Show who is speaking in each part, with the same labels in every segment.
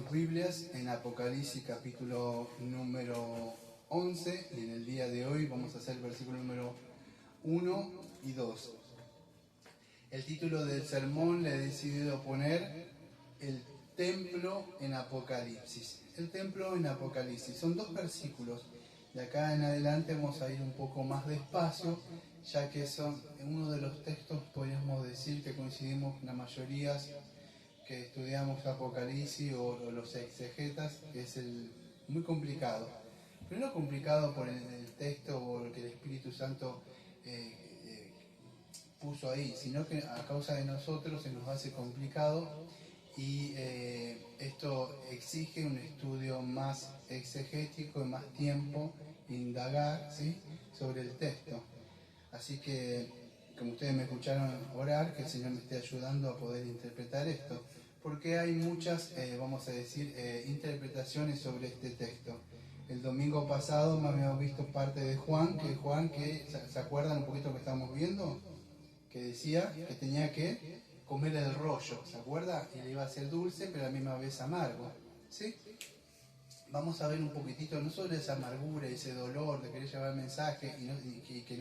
Speaker 1: sus Biblias en Apocalipsis capítulo número 11 y en el día de hoy vamos a hacer el versículo número 1 y 2. El título del sermón le he decidido poner el templo en Apocalipsis. El templo en Apocalipsis. Son dos versículos. De acá en adelante vamos a ir un poco más despacio, ya que son uno de los textos, podríamos decir, que coincidimos la mayoría que estudiamos Apocalipsis o los exegetas, que es muy complicado. Pero no complicado por el texto o lo que el Espíritu Santo puso ahí, sino que a causa de nosotros se nos hace complicado y esto exige un estudio más exegético y más tiempo, indagar, ¿sí?, sobre el texto. Así que, como ustedes me escucharon orar, que el Señor me esté ayudando a poder interpretar esto, porque hay muchas, vamos a decir, interpretaciones sobre este texto. El domingo pasado me habíamos visto parte de Juan, que ¿se acuerdan un poquito lo que estábamos viendo? Que decía que tenía que comer el rollo, ¿se acuerda? Y le iba a ser dulce, pero a la misma vez amargo, ¿sí? Vamos a ver un poquitito, no solo esa amargura, ese dolor de querer llevar el mensaje y que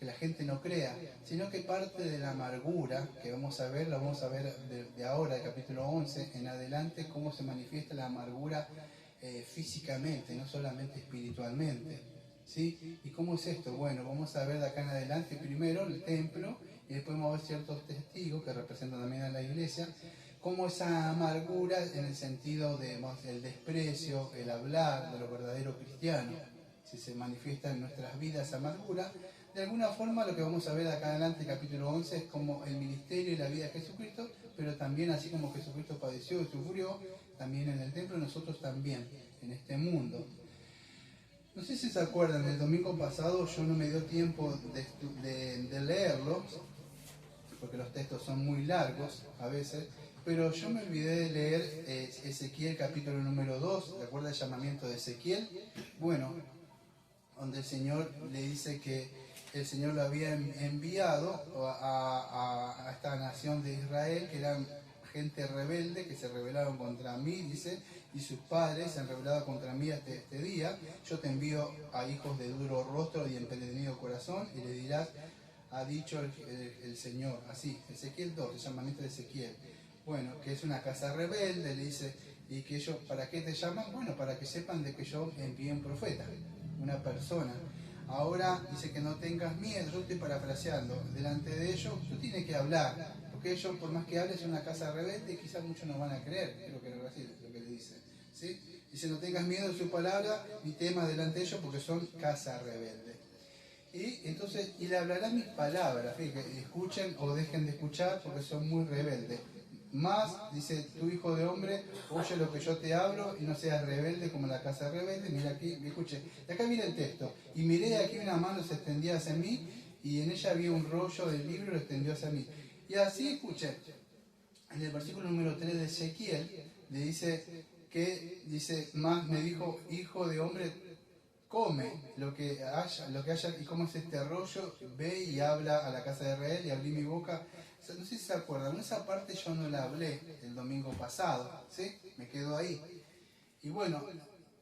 Speaker 1: la gente no crea, sino que parte de la amargura que vamos a ver, la vamos a ver de ahora, del capítulo 11 en adelante, cómo se manifiesta la amargura físicamente, no solamente espiritualmente, ¿sí? ¿Y cómo es esto? Bueno, vamos a ver de acá en adelante primero el templo y después vamos a ver ciertos testigos que representan también a la iglesia, cómo esa amargura en el sentido del desprecio, el hablar de lo verdadero cristiano, si se manifiesta en nuestras vidas esa amargura. De alguna forma lo que vamos a ver acá adelante, capítulo 11, es como el ministerio y la vida de Jesucristo, pero también así como Jesucristo padeció y sufrió, también en el templo, nosotros también, en este mundo. No sé si se acuerdan, el domingo pasado yo no me dio tiempo de leerlos, porque los textos son muy largos a veces, pero yo me olvidé de leer Ezequiel capítulo número 2, ¿recuerda el llamamiento de Ezequiel? Bueno, donde el Señor le dice que el Señor lo había enviado a esta nación de Israel, que eran gente rebelde, que se rebelaron contra mí, dice, y sus padres se han rebelado contra mí hasta este día. Yo te envío a hijos de duro rostro y empedernido corazón, y le dirás, ha dicho el Señor, así, Ezequiel 2, el llamamiento de Ezequiel. Bueno, que es una casa rebelde, le dice, y que ellos, ¿para qué te llaman? Bueno, para que sepan de que yo envié un profeta, una persona. Ahora dice que no tengas miedo, yo estoy parafraseando, delante de ellos tú tienes que hablar, porque ellos por más que hables son una casa rebelde y quizás muchos no van a creer, creo que es lo que le dice, ¿sí? Dice, no tengas miedo de su palabra ni temas delante de ellos porque son casa rebelde. Y entonces, y le hablarán mis palabras, fíjense, escuchen o dejen de escuchar porque son muy rebeldes. Más, dice, tu hijo de hombre, oye lo que yo te hablo y no seas rebelde como la casa rebelde. Mira aquí, escuche, de acá viene el texto. Y miré aquí una mano se extendía hacia mí y en ella había un rollo del libro y lo extendió hacia mí. Y así, escuche, en el versículo número 3 de Ezequiel, le dice más me dijo, hijo de hombre, come lo que haya, y cómo es este rollo, ve y habla a la casa de Israel y abrí mi boca. No sé si se acuerdan, esa parte yo no la hablé el domingo pasado, ¿sí? Me quedo ahí. Y bueno,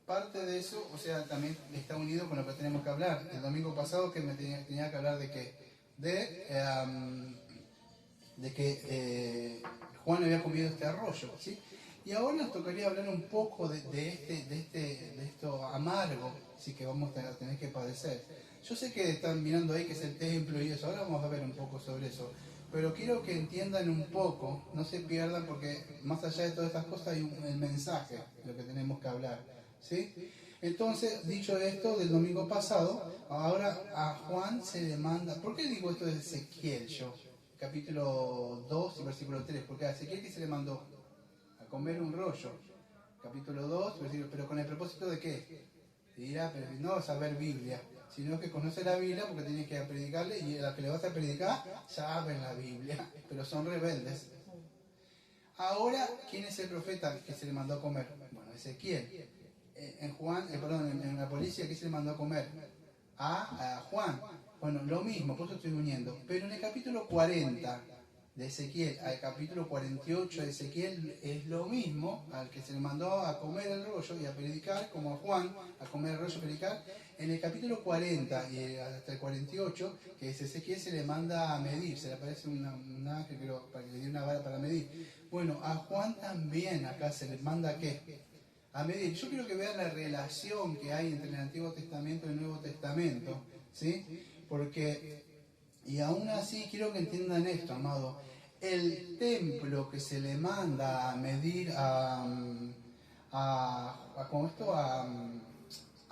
Speaker 1: parte de eso, o sea, también está unido con lo que tenemos que hablar. El domingo pasado que me tenía que hablar de qué, de que Juan había comido este arroyo, ¿sí? Y ahora nos tocaría hablar un poco de esto amargo, sí, que vamos a tener que padecer. Yo sé que están mirando ahí que es el templo y eso, ahora vamos a ver un poco sobre eso, pero quiero que entiendan un poco, no se pierdan, porque más allá de todas estas cosas hay el mensaje de lo que tenemos que hablar, ¿sí? Entonces, dicho esto del domingo pasado, ahora a Juan se le manda, ¿por qué digo esto de Ezequiel yo? Capítulo 2 y versículo 3, porque a Ezequiel que se le mandó a comer un rollo, capítulo 2, pero con el propósito de qué, dirá, pero no saber Biblia, sino que conoce la Biblia porque tiene que predicarle y a la que le vas a predicar saben la Biblia, pero son rebeldes. Ahora, ¿quién es el profeta que se le mandó a comer? Bueno, Ezequiel. En la policía, ¿qué se le mandó a comer? A Juan. Bueno, lo mismo, por eso estoy uniendo. Pero en el capítulo 40 de Ezequiel al capítulo 48 de Ezequiel es lo mismo al que se le mandó a comer el rollo y a predicar, como a Juan, a comer el rollo y predicar. En el capítulo 40 y hasta el 48, que es Ezequiel, se le manda a medir, se le aparece un ángel, creo, para que le dé una vara para medir. Bueno, a Juan también acá se le manda a ¿qué? A medir. Yo quiero que vean la relación que hay entre el Antiguo Testamento y el Nuevo Testamento, ¿sí? Porque, y aún así quiero que entiendan esto, amado, el templo que se le manda a medir a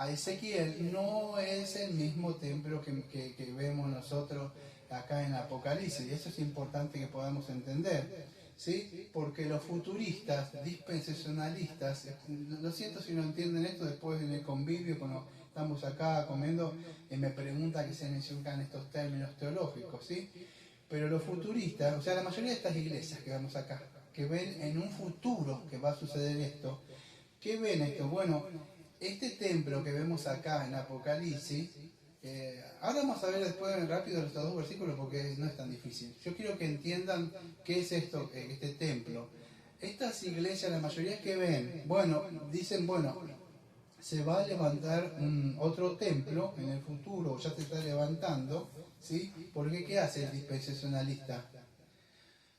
Speaker 1: Ezequiel no es el mismo templo que vemos nosotros acá en Apocalipsis, y eso es importante que podamos entender, ¿sí? Porque los futuristas, dispensacionalistas, lo siento si no entienden esto después en el convivio, cuando estamos acá comiendo, me pregunta qué significan estos términos teológicos, ¿sí? Pero los futuristas, o sea, la mayoría de estas iglesias que vemos acá, que ven en un futuro que va a suceder esto, ¿qué ven esto? Bueno, este templo que vemos acá en Apocalipsis, ahora vamos a ver después rápido estos dos versículos porque no es tan difícil. Yo quiero que entiendan qué es esto, este templo. Estas iglesias, la mayoría que ven, bueno, dicen, bueno, se va a levantar otro templo en el futuro, ya se está levantando, ¿sí? Porque ¿qué hace el dispensacionalista?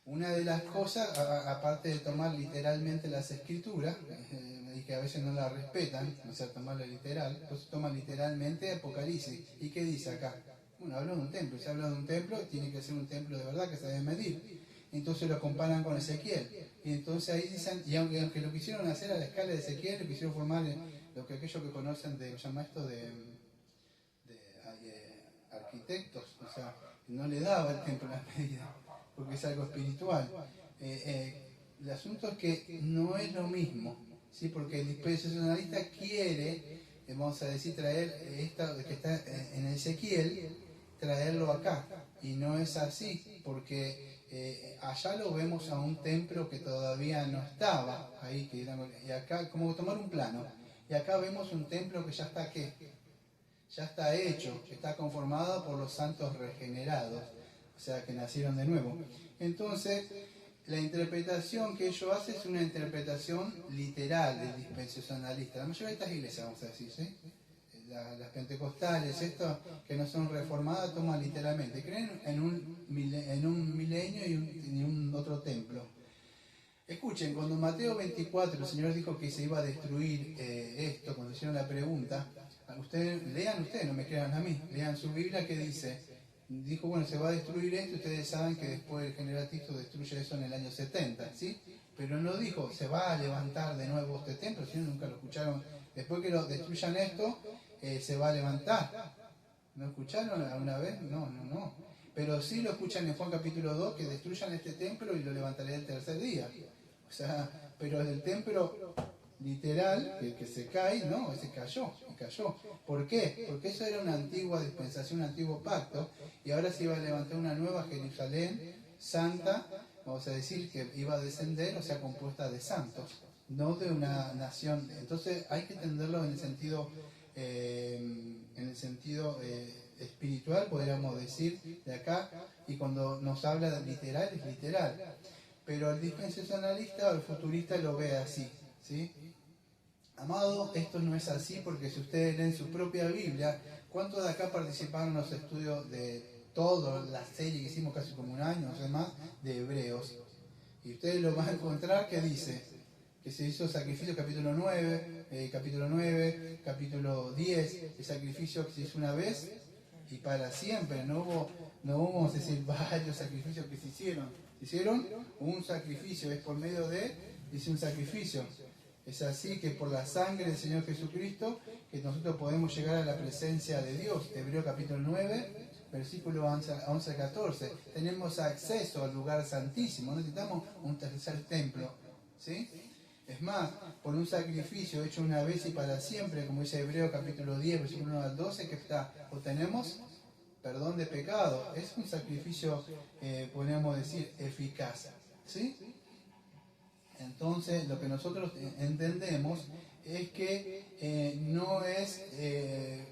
Speaker 1: Una de las cosas, aparte de tomar literalmente las escrituras, y que a veces no las respetan, o sea, tomarla literal, pues toman literalmente Apocalipsis. ¿Y qué dice acá? Bueno, habla de un templo. Si habla de un templo, tiene que ser un templo de verdad que se debe medir. Entonces lo comparan con Ezequiel. Y entonces ahí dicen, y aunque lo quisieron hacer a la escala de Ezequiel, lo quisieron formar lo que aquellos que conocen de, llama esto de arquitectos, o sea, no le daba el templo la medida, porque es algo espiritual. El asunto es que no es lo mismo, ¿sí? Porque el dispensacionalista quiere, vamos a decir, traer esto que está en Ezequiel, traerlo acá, y no es así, porque allá lo vemos a un templo que todavía no estaba ahí, y acá, como tomar un plano, y acá vemos un templo que ya está, ¿qué? Ya está hecho, está conformado por los santos regenerados, o sea, que nacieron de nuevo. Entonces, la interpretación que ellos hacen es una interpretación literal del dispensacionalista. La mayoría de estas iglesias, vamos a decir, ¿sí? Las pentecostales, esto que no son reformadas, toman literalmente. Creen en un milenio y un otro templo. Escuchen, cuando en Mateo 24 el Señor dijo que se iba a destruir esto, cuando hicieron la pregunta, lean ustedes, no me crean a mí, lean su Biblia que dice, dijo, bueno, se va a destruir esto, ustedes saben que después el general Tito destruye eso en el año 70, ¿sí? Pero no dijo, se va a levantar de nuevo este templo, si no, nunca lo escucharon, después que lo destruyan esto, se va a levantar. ¿No escucharon alguna vez? No. Pero sí lo escuchan en Juan capítulo 2, que destruyan este templo y lo levantaré el tercer día. O sea, pero el templo literal, que se cae, no, ese cayó. ¿Por qué? Porque eso era una antigua dispensación, un antiguo pacto, y ahora se iba a levantar una nueva Jerusalén santa, vamos a decir, que iba a descender, o sea, compuesta de santos, no de una nación. Entonces hay que entenderlo en el sentido espiritual, podríamos decir, de acá, y cuando nos habla de literal, es literal. Pero el dispensacionalista o el futurista lo ve así, ¿sí? Amado, esto no es así porque si ustedes leen su propia Biblia, ¿cuántos de acá participaron en los estudios de toda la serie que hicimos casi como un año, no sé más, de Hebreos? Y ustedes lo van a encontrar que dice que se hizo sacrificio capítulo 9, capítulo 10, el sacrificio que se hizo una vez y para siempre, no hubo, vamos a decir, varios sacrificios que se hicieron. Se hicieron un sacrificio, es por medio de, dice un sacrificio. Es así que por la sangre del Señor Jesucristo que nosotros podemos llegar a la presencia de Dios. Hebreos capítulo 9, versículo 11 al 14. Tenemos acceso al lugar santísimo, no necesitamos un tercer templo, ¿sí? Es más, por un sacrificio hecho una vez y para siempre, como dice Hebreos capítulo 10, versículo 1 al 12, que obtenemos perdón de pecado. Es un sacrificio, podríamos decir, eficaz, ¿sí? Entonces, lo que nosotros entendemos es que no es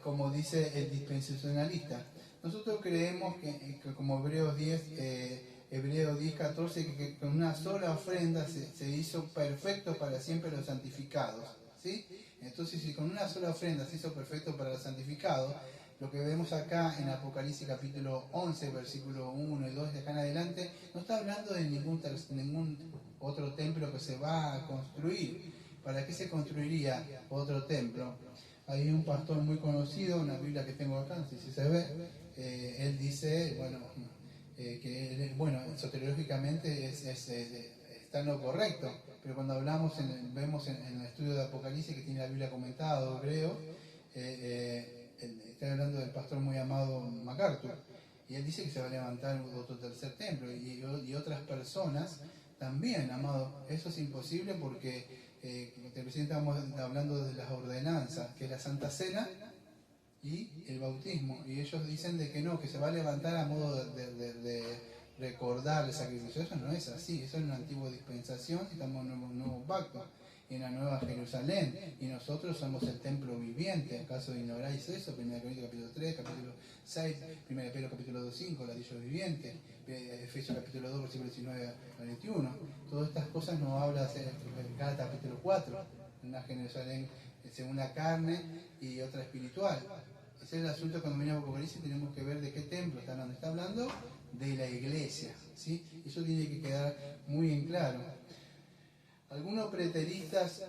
Speaker 1: como dice el dispensacionalista. Nosotros creemos que como Hebreos 10 Hebreos 10:14, que con una sola ofrenda se hizo perfecto para siempre los santificados, ¿sí? Entonces, si con una sola ofrenda se hizo perfecto para los santificados, lo que vemos acá en Apocalipsis capítulo 11, versículo 1 y 2 de acá en adelante, no está hablando de ningún otro templo que se va a construir. ¿Para qué se construiría otro templo? Hay un pastor muy conocido, una Biblia que tengo acá, no sé si se ve, él dice, bueno, soteriológicamente está en lo correcto, pero cuando hablamos, vemos en el estudio de Apocalipsis que tiene la Biblia comentada, hebreo, está hablando del pastor muy amado MacArthur, y él dice que se va a levantar otro tercer templo, y otras personas también, amado. Eso es imposible porque recién estábamos hablando de las ordenanzas, que es la Santa Cena y el bautismo, y ellos dicen de que no, que se va a levantar a modo de recordar el sacrificio. Eso no es así, eso es una antigua dispensación, estamos en un nuevo pacto, en la nueva Jerusalén, y nosotros somos el templo viviente. ¿Acaso ignoráis eso? 1 Corintios capítulo 3, capítulo 6, 1 Pedro capítulo 2:5, ladrillo viviente, Efesios capítulo 2, versículo 19 al 21. Todas estas cosas nos habla en Gálatas capítulo 4, una Jerusalén según la carne y otra espiritual. Ese es el asunto. Cuando venimos a Apocalipsis tenemos que ver de qué templo está hablando. Está hablando de la iglesia, ¿sí? Eso tiene que quedar muy en claro. Algunos preteristas,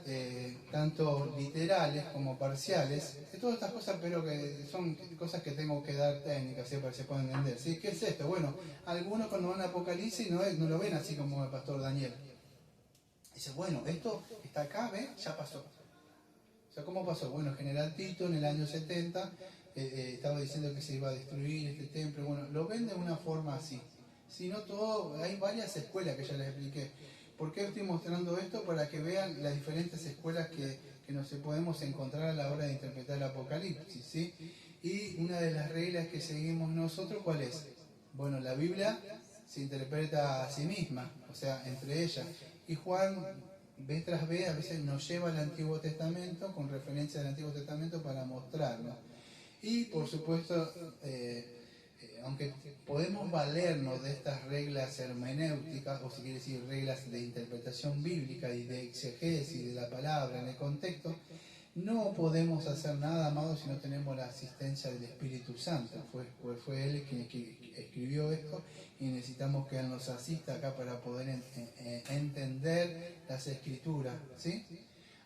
Speaker 1: tanto literales como parciales, todas estas cosas, pero que son cosas que tengo que dar técnicas, ¿sí? Para que se puedan entender, ¿sí? ¿Qué es esto? Bueno, algunos cuando van a Apocalipsis no lo ven así como el pastor Daniel. Dice, bueno, esto está acá, ¿ves? Ya pasó. O sea, ¿cómo pasó? Bueno, el general Tito en el año 70 estaba diciendo que se iba a destruir este templo. Bueno, lo ven de una forma así. Si no todo, hay varias escuelas que ya les expliqué. ¿Por qué estoy mostrando esto? Para que vean las diferentes escuelas que nos podemos encontrar a la hora de interpretar el Apocalipsis, ¿sí? Y una de las reglas que seguimos nosotros, ¿cuál es? Bueno, la Biblia se interpreta a sí misma, o sea, entre ellas. Y Juan, vez tras vez, a veces nos lleva al Antiguo Testamento, con referencia al Antiguo Testamento, para mostrarlo. Y, por supuesto, aunque podemos valernos de estas reglas hermenéuticas, o si quiere decir reglas de interpretación bíblica y de exegesis de la palabra en el contexto, no podemos hacer nada, amado, si no tenemos la asistencia del Espíritu Santo. Fue Él quien escribió esto, y necesitamos que Él nos asista acá para poder entender las Escrituras, ¿sí?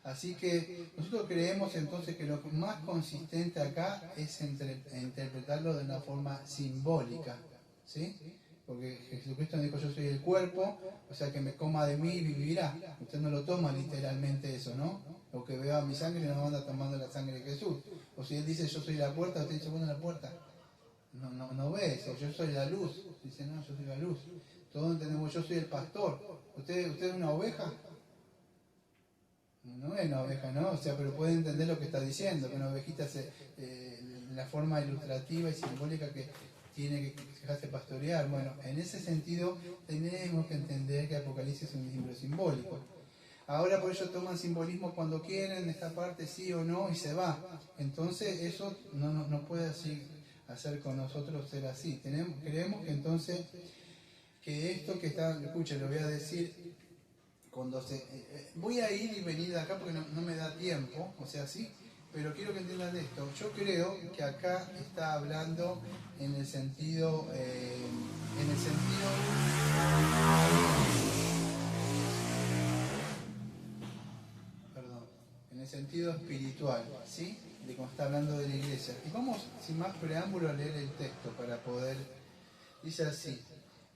Speaker 1: Así que nosotros creemos entonces que lo más consistente acá es interpretarlo de una forma simbólica, ¿sí? Porque Jesucristo dijo, yo soy el cuerpo, o sea, que me coma de mí y vivirá. Usted no lo toma literalmente eso, ¿no? O que beba mi sangre no anda tomando la sangre de Jesús. O si Él dice, yo soy la puerta, usted dice, bueno, la puerta. No ve eso, yo soy la luz. Dice, no, yo soy la luz. Todos entendemos, yo soy el pastor. ¿Usted es una oveja? No es una oveja, ¿no? O sea, pero puede entender lo que está diciendo, que una ovejita la forma ilustrativa y simbólica que tiene que dejarse pastorear. Bueno, en ese sentido tenemos que entender que Apocalipsis es un libro simbólico. Ahora por ello toman simbolismo cuando quieren, esta parte sí o no, y se va. Entonces eso no puede así hacer con nosotros ser así. Creemos que entonces, que esto que está, escuchen, lo voy a decir, voy a ir y venir de acá porque no me da tiempo, o sea, sí, pero quiero que entiendan esto. Yo creo que acá está hablando en el sentido espiritual, ¿sí? De cuando está hablando de la iglesia. Y vamos, sin más preámbulo, a leer el texto para poder. Dice así: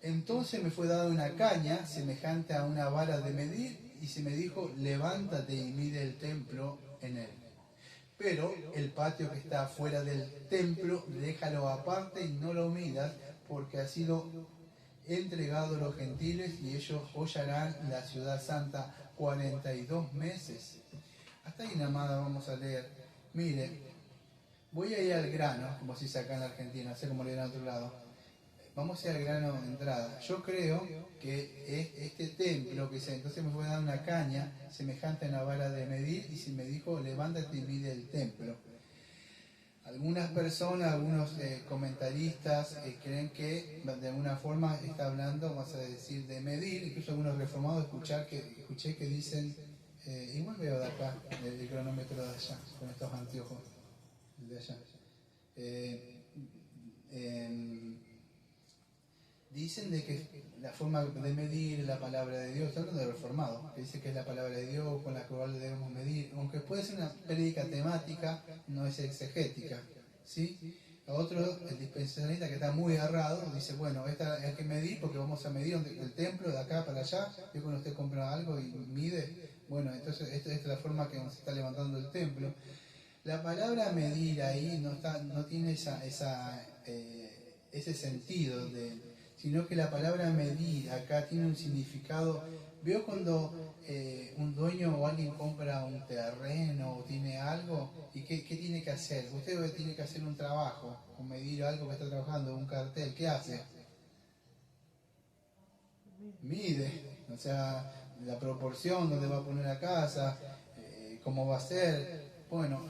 Speaker 1: entonces me fue dada una caña semejante a una vara de medir, y se me dijo, levántate y mide el templo en él. Pero el patio que está fuera del templo, déjalo aparte y no lo midas, porque ha sido entregado a los gentiles y ellos hollarán la ciudad santa 42 meses. Hasta ahí nada más vamos a leer. Mire, voy a ir al grano, como se dice acá en la Argentina, no sé cómo le dirán a otro lado. Vamos a ir al grano de entrada. Yo creo que es este templo que dice, entonces me fue a dar una caña semejante a una vara de medir, y se me dijo, levántate y mide el templo. Algunas personas, algunos comentaristas creen que de alguna forma está hablando, vamos a decir, de medir. Incluso algunos reformados escuché que dicen, igual veo de acá el cronómetro de allá, con estos anteojos de allá. Dicen de que la forma de medir la palabra de Dios, hablando de reformado, que dice que es la palabra de Dios con la cual debemos medir, aunque puede ser una prédica temática, no es exegética, ¿sí? Otro, el dispensacionalista que está muy agarrado, dice, bueno, esta hay que medir porque vamos a medir el templo de acá para allá, y cuando usted compra algo y mide, bueno, entonces esta es la forma que nos está levantando el templo. La palabra medir ahí no tiene ese sentido sino que la palabra medir acá tiene un significado. Veo cuando un dueño o alguien compra un terreno o tiene algo, ¿y qué tiene que hacer? Usted tiene que hacer un trabajo, o medir algo que está trabajando, un cartel, ¿qué hace? Mide, o sea, la proporción, dónde va a poner la casa, cómo va a ser. Bueno,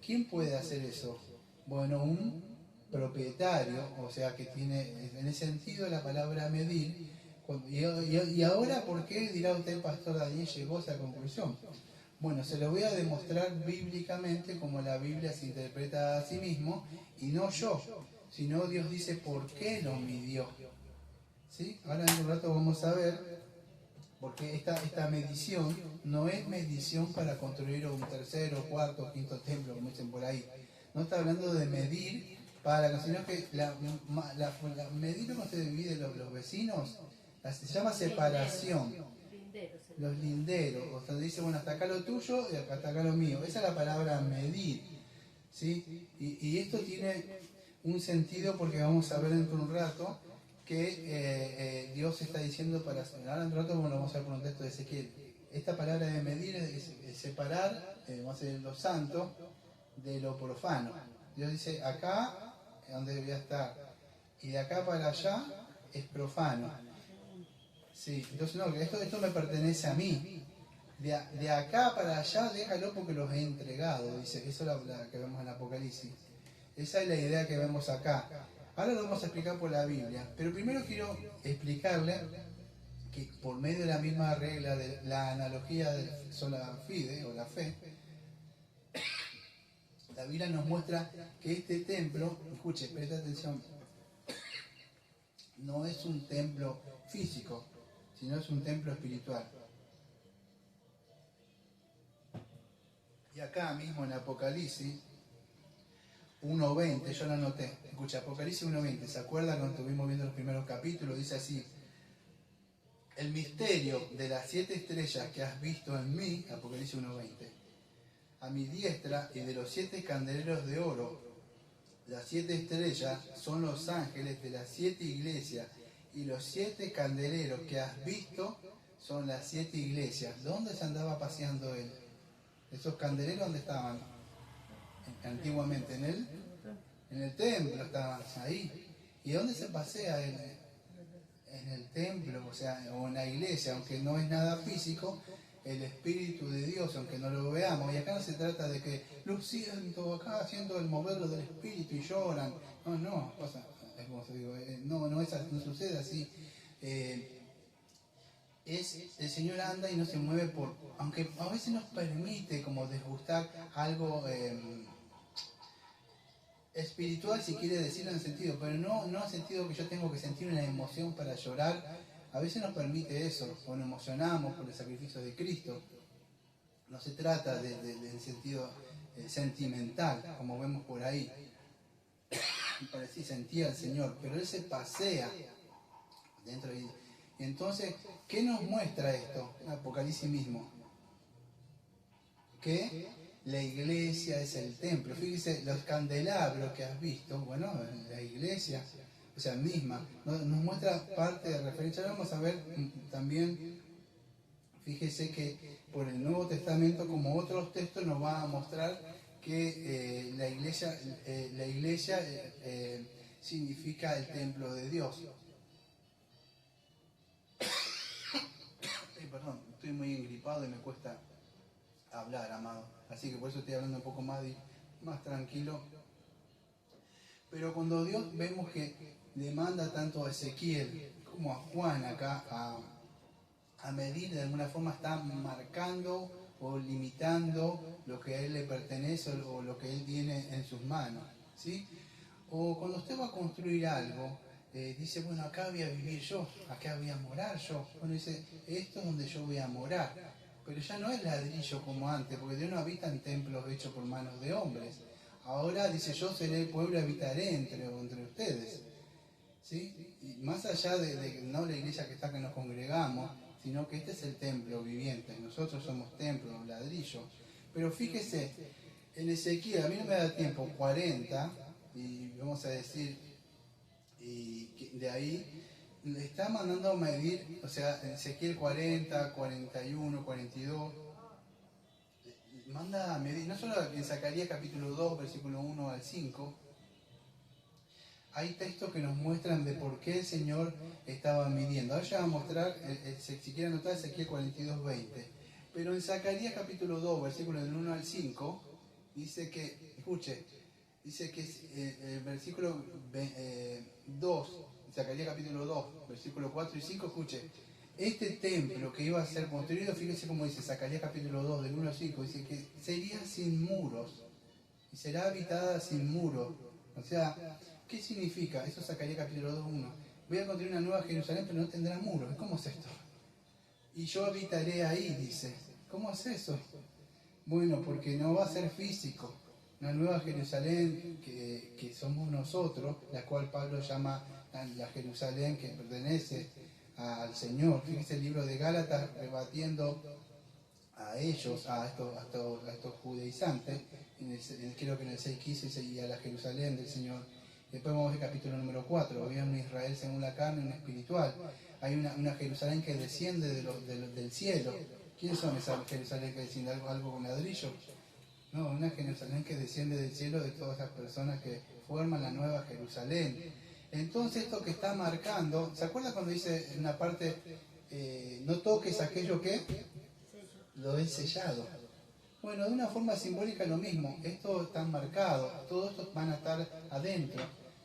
Speaker 1: ¿quién puede hacer eso? Bueno, un propietario, o sea, que tiene, en ese sentido, la palabra medir. Y ahora, ¿por qué dirá usted, el pastor Daniel, llegó a esa conclusión? Bueno, se lo voy a demostrar bíblicamente como la Biblia se interpreta a sí mismo, y no yo, sino Dios dice por qué lo midió. ¿Sí? Ahora en un rato vamos a ver, porque esta medición no es medición para construir un tercero, cuarto, quinto templo, como dicen por ahí. No está hablando de medir sino que medir cómo se dividen los vecinos, se llama separación. Los linderos, o sea, dice, bueno, hasta acá lo tuyo y hasta acá lo mío. Esa es la palabra medir, ¿sí? Y esto tiene un sentido porque vamos a ver dentro de un rato que Dios está diciendo ahora en un rato vamos a ver por un texto de Ezequiel. Esta palabra de medir es separar, vamos a decir, lo santo de lo profano. Dios dice, acá es donde voy a estar, y de acá para allá es profano. Sí, entonces no, esto me pertenece a mí. De acá para allá déjalo porque los he entregado, dice. Eso es la que vemos en Apocalipsis. Esa es la idea que vemos acá. Ahora lo vamos a explicar por la Biblia, pero primero quiero explicarle que por medio de la misma regla de la analogía de sola fide o la fe, la Biblia nos muestra que este templo, escuche, presta atención, no es un templo físico, sino es un templo espiritual. Y acá mismo en Apocalipsis 1.20, yo lo anoté, escucha, Apocalipsis 1.20, ¿se acuerdan cuando estuvimos viendo los primeros capítulos? Dice así: el misterio de las 7 estrellas que has visto en mí, Apocalipsis 1.20, a mi diestra, y de los 7 candeleros de oro. Las 7 estrellas son los ángeles de las 7 iglesias, y los 7 candeleros que has visto son las 7 iglesias. ¿Dónde se andaba paseando él? ¿Esos candeleros dónde estaban? Antiguamente en el templo estaban ahí. ¿Y dónde se pasea él? En el templo, o sea, o en la iglesia, aunque no es nada físico, el Espíritu de Dios, aunque no lo veamos. Y acá no se trata de que lo siento acá haciendo el moverlo del Espíritu y lloran. No, pasa, es como se digo, no sucede así. El Señor anda y no se mueve aunque a veces nos permite como desgustar algo espiritual, si quiere decirlo en sentido, pero no en el sentido que yo tengo que sentir una emoción para llorar. A veces nos permite eso, o nos emocionamos por el sacrificio de Cristo. No se trata del sentido sentimental, como vemos por ahí. Parecía sentía al Señor, pero Él se pasea dentro de él. Y entonces, ¿qué nos muestra esto? Apocalipsis mismo. Que la iglesia es el templo. Fíjese, los candelabros que has visto, bueno, la iglesia, o sea, misma, nos muestra parte de referencia. Ahora vamos a ver también, fíjese que por el Nuevo Testamento, como otros textos, nos va a mostrar que la iglesia significa el templo de Dios. Perdón, estoy muy engripado y me cuesta hablar, amado. Así que por eso estoy hablando un poco más tranquilo Pero cuando Dios vemos que le manda tanto a Ezequiel como a Juan acá a medir, de alguna forma está marcando o limitando lo que a él le pertenece o lo que él tiene en sus manos, ¿sí? O cuando usted va a construir algo, dice, bueno, acá voy a vivir yo, acá voy a morar yo. Bueno, dice, esto es donde yo voy a morar. Pero ya no es ladrillo como antes, porque Dios no habita en templos hechos por manos de hombres. Ahora dice, yo seré el pueblo y habitaré entre ustedes. ¿Sí? Y más allá de no la iglesia que está que nos congregamos, sino que este es el templo viviente. Nosotros somos templos, ladrillos. Pero fíjese, en Ezequiel, a mí no me da tiempo, 40, y vamos a decir, y de ahí le está mandando a medir, o sea, en Ezequiel 40, 41, 42, manda a medir, no solo en Zacarías capítulo 2, versículo 1 al 5, hay textos que nos muestran de por qué el Señor estaba midiendo. Ahora ya va a mostrar, si quiere anotar, Ezequiel 42, 20. Pero en Zacarías capítulo 2, versículo del 1 al 5, dice que, escuche, dice que el versículo 2, Zacarías capítulo 2, versículo 4 y 5, escuche, este templo que iba a ser construido, fíjese cómo dice Zacarías capítulo 2, del 1 al 5, dice que sería sin muros, y será habitada sin muros. O sea, ¿qué significa? Eso Zacarías capítulo 2, 1. Voy a construir una nueva Jerusalén, pero no tendrá muros. ¿Cómo es esto? Y yo habitaré ahí, dice. ¿Cómo es eso? Bueno, porque no va a ser físico. Una nueva Jerusalén que somos nosotros, la cual Pablo llama la Jerusalén que pertenece al Señor. Fíjese el libro de Gálatas rebatiendo a ellos, a estos judaizantes, creo que en el 6:15 y a la Jerusalén del Señor. Después vamos al capítulo número 4, había un Israel según la carne, un espiritual. Hay una Jerusalén que desciende del cielo. ¿Quiénes son esas Jerusalén que desciende? ¿Algo con ladrillo? No, una Jerusalén que desciende del cielo de todas las personas que forman la nueva Jerusalén. Entonces esto que está marcando, ¿se acuerda cuando dice en una parte, no toques aquello que lo he sellado? Bueno, de una forma simbólica lo mismo, esto está marcado, todos estos van a estar adentro.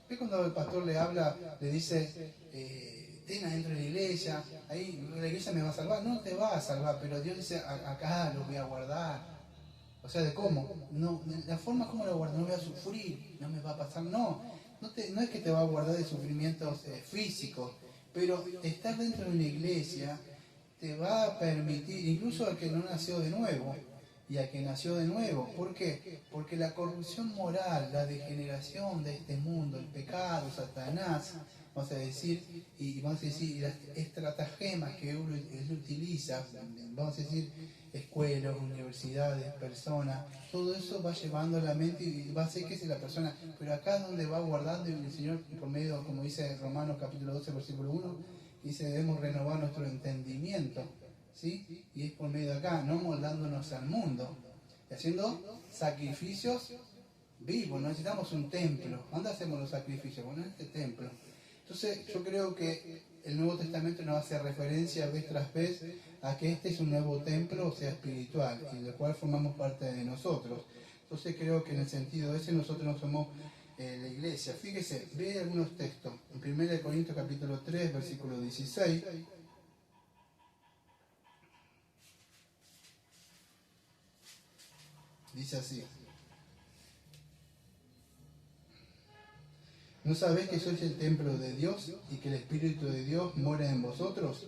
Speaker 1: ¿Ve cuando el pastor le habla, le dice, ten adentro de la iglesia, ahí la iglesia me va a salvar? No te va a salvar, pero Dios dice, acá los voy a guardar. O sea, ¿de cómo? No, la forma como lo guardo, no voy a sufrir, no me va a pasar, no es que te va a guardar de sufrimientos físicos, pero estar dentro de una iglesia te va a permitir, incluso al que no nació de nuevo, y al que nació de nuevo. ¿Por qué? Porque la corrupción moral, la degeneración de este mundo, el pecado, Satanás, vamos a decir, y vamos a decir, las estratagemas que él utiliza, vamos a decir, escuelas, universidades, personas, todo eso va llevando a la mente y va a hacer que sea la persona. Pero acá es donde va guardando el Señor por medio, como dice Romanos capítulo 12, versículo 1, dice, debemos renovar nuestro entendimiento. ¿Sí? Y es por medio de acá, no moldándonos al mundo, y haciendo sacrificios vivos. No necesitamos un templo. ¿Dónde hacemos los sacrificios? Bueno, en este templo. Entonces yo creo que el Nuevo Testamento nos hace referencia vez tras vez a que este es un nuevo templo, o sea, espiritual, y del cual formamos parte de nosotros. Entonces creo que en el sentido ese nosotros no somos la iglesia. Fíjese, ve algunos textos. En 1 Corintios capítulo 3, versículo 16, dice así: ¿no sabéis que sois el templo de Dios y que el Espíritu de Dios mora en vosotros?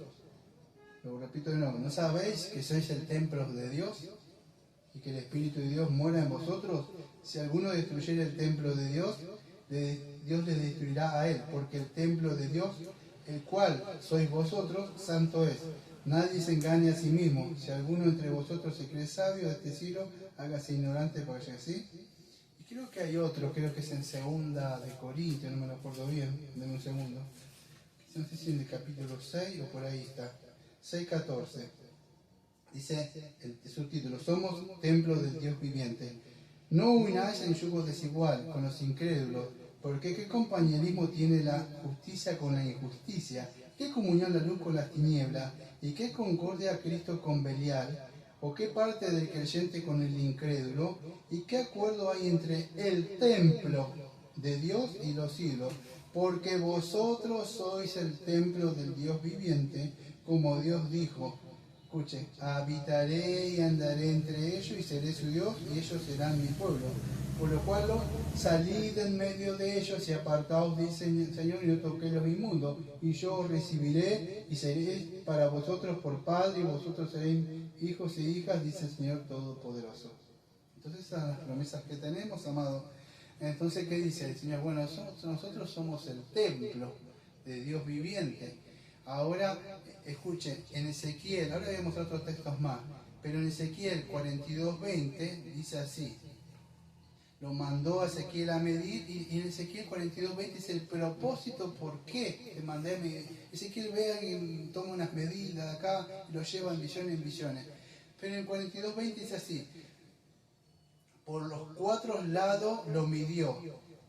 Speaker 1: Lo repito de nuevo, ¿no sabéis que sois el templo de Dios y que el Espíritu de Dios mora en vosotros? Si alguno destruyera el templo de Dios, Dios le destruirá a él, porque el templo de Dios, el cual sois vosotros, santo es. Nadie se engañe a sí mismo. Si alguno entre vosotros se cree sabio de este siglo, hágase ignorante para allá, ¿sí? Y creo que hay otro, creo que es en 2 de Corintios, no me lo acuerdo bien, denme un segundo. No sé si en el capítulo 6 o por ahí está. 6:14. Dice el subtítulo: somos templo del Dios viviente. No unáis en yugo desigual con los incrédulos, porque ¿qué compañerismo tiene la justicia con la injusticia? ¿Qué comunión la luz con las tinieblas? ¿Y qué concordia Cristo con Belial? ¿O qué parte del creyente con el incrédulo? ¿Y qué acuerdo hay entre el templo de Dios y los ídolos, porque vosotros sois el templo del Dios viviente, como Dios dijo. Escuchen, habitaré y andaré entre ellos y seré su Dios y ellos serán mi pueblo. Por lo cual salid en medio de ellos y apartaos, dice el Señor, y no toquéis los inmundos, y yo os recibiré y seré para vosotros por padre y vosotros seréis hijos e hijas, dice el Señor Todopoderoso. Entonces esas son las promesas que tenemos, amado. Entonces, ¿qué dice el Señor? Bueno, nosotros somos el templo de Dios viviente. Ahora, escuchen, en Ezequiel, ahora voy a mostrar otros textos más, pero en Ezequiel 42:20 dice así. Lo mandó a Ezequiel a medir y en Ezequiel 42:20 dice el propósito, ¿por qué te mandé a medir? Ezequiel vea que toma unas medidas acá y lo lleva en visiones. Pero en 42:20 dice así. Por los 4 lados lo midió.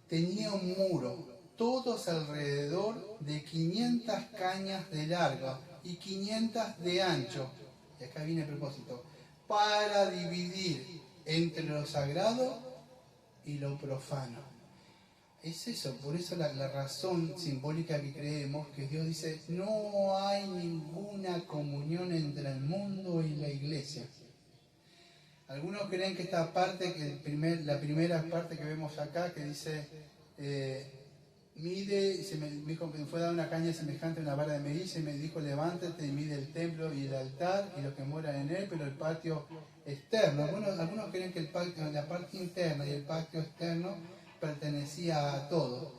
Speaker 1: Tenía un muro, todos alrededor de 500 cañas de largo y 500 de ancho. Y acá viene el propósito. Para dividir entre lo sagrado y lo profano. Es eso, por eso la razón simbólica que creemos, que Dios dice, no hay ninguna comunión entre el mundo y la iglesia. Algunos creen que esta parte, la primera parte que vemos acá, que dice, mide, me dijo que me fue dada una caña semejante a una vara de medir, y me dijo, levántate y mide el templo y el altar y los que moran en él, pero el patio externo. Algunos creen que la parte interna y el patio externo pertenecía a todos.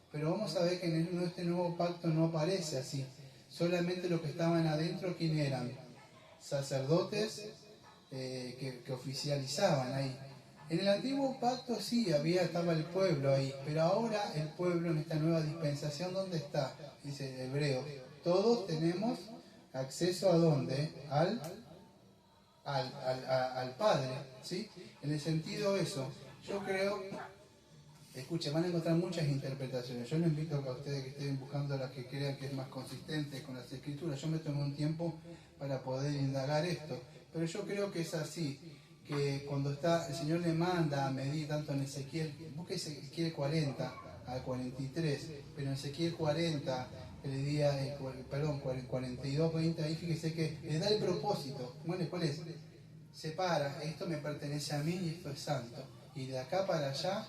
Speaker 1: Pero vamos a ver que en este nuevo pacto no aparece así. Solamente los que estaban adentro, ¿quién eran? Sacerdotes, que oficializaban ahí. En el antiguo pacto sí, estaba el pueblo ahí, pero ahora el pueblo en esta nueva dispensación, ¿dónde está? Dice el hebreo. Todos tenemos acceso a ¿dónde? Al Padre, ¿sí? En el sentido eso, yo creo, escuchen, van a encontrar muchas interpretaciones. Yo les invito a ustedes que estén buscando las que crean que es más consistente con las escrituras. Yo me tomé un tiempo para poder indagar esto. Pero yo creo que es así, que cuando el Señor le manda a medir tanto en Ezequiel, busque Ezequiel 40 al 43, pero en Ezequiel 40, el día, 42:20, ahí fíjese que le da el propósito. Bueno, ¿cuál es? Separa, esto me pertenece a mí y esto es santo. Y de acá para allá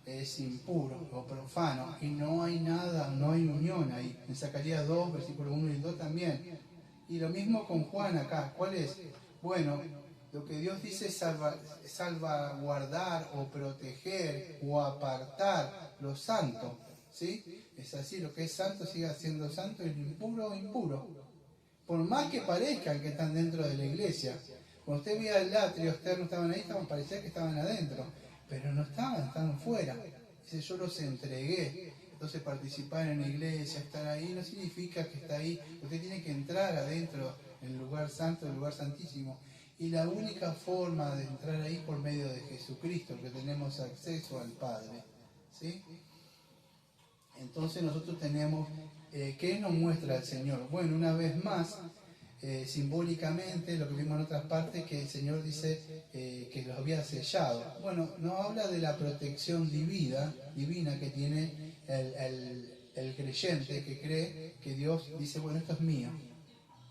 Speaker 1: es impuro o profano. Y no hay nada, no hay unión ahí. En Zacarías 2, versículo 1 y 2 también. Y lo mismo con Juan acá. ¿Cuál es? Bueno, lo que Dios dice es salvaguardar o proteger o apartar lo santo, ¿sí? Es así, lo que es santo sigue siendo santo y lo impuro, impuro. Por más que parezcan que están dentro de la iglesia. Cuando usted veía el atrio externo, estaban ahí, parecía que estaban adentro, pero no estaban fuera. Dice, yo los entregué. Entonces participar en la iglesia, estar ahí, no significa que está ahí. Usted tiene que entrar adentro, en el lugar santo, el lugar santísimo. Y la única forma de entrar ahí por medio de Jesucristo, que tenemos acceso al Padre. ¿Sí? Entonces nosotros tenemos, ¿qué nos muestra el Señor? Bueno, una vez más, simbólicamente, lo que vimos en otras partes, que el Señor dice que los había sellado. Bueno, nos habla de la protección divina que tiene el creyente, que cree que Dios dice, bueno, esto es mío.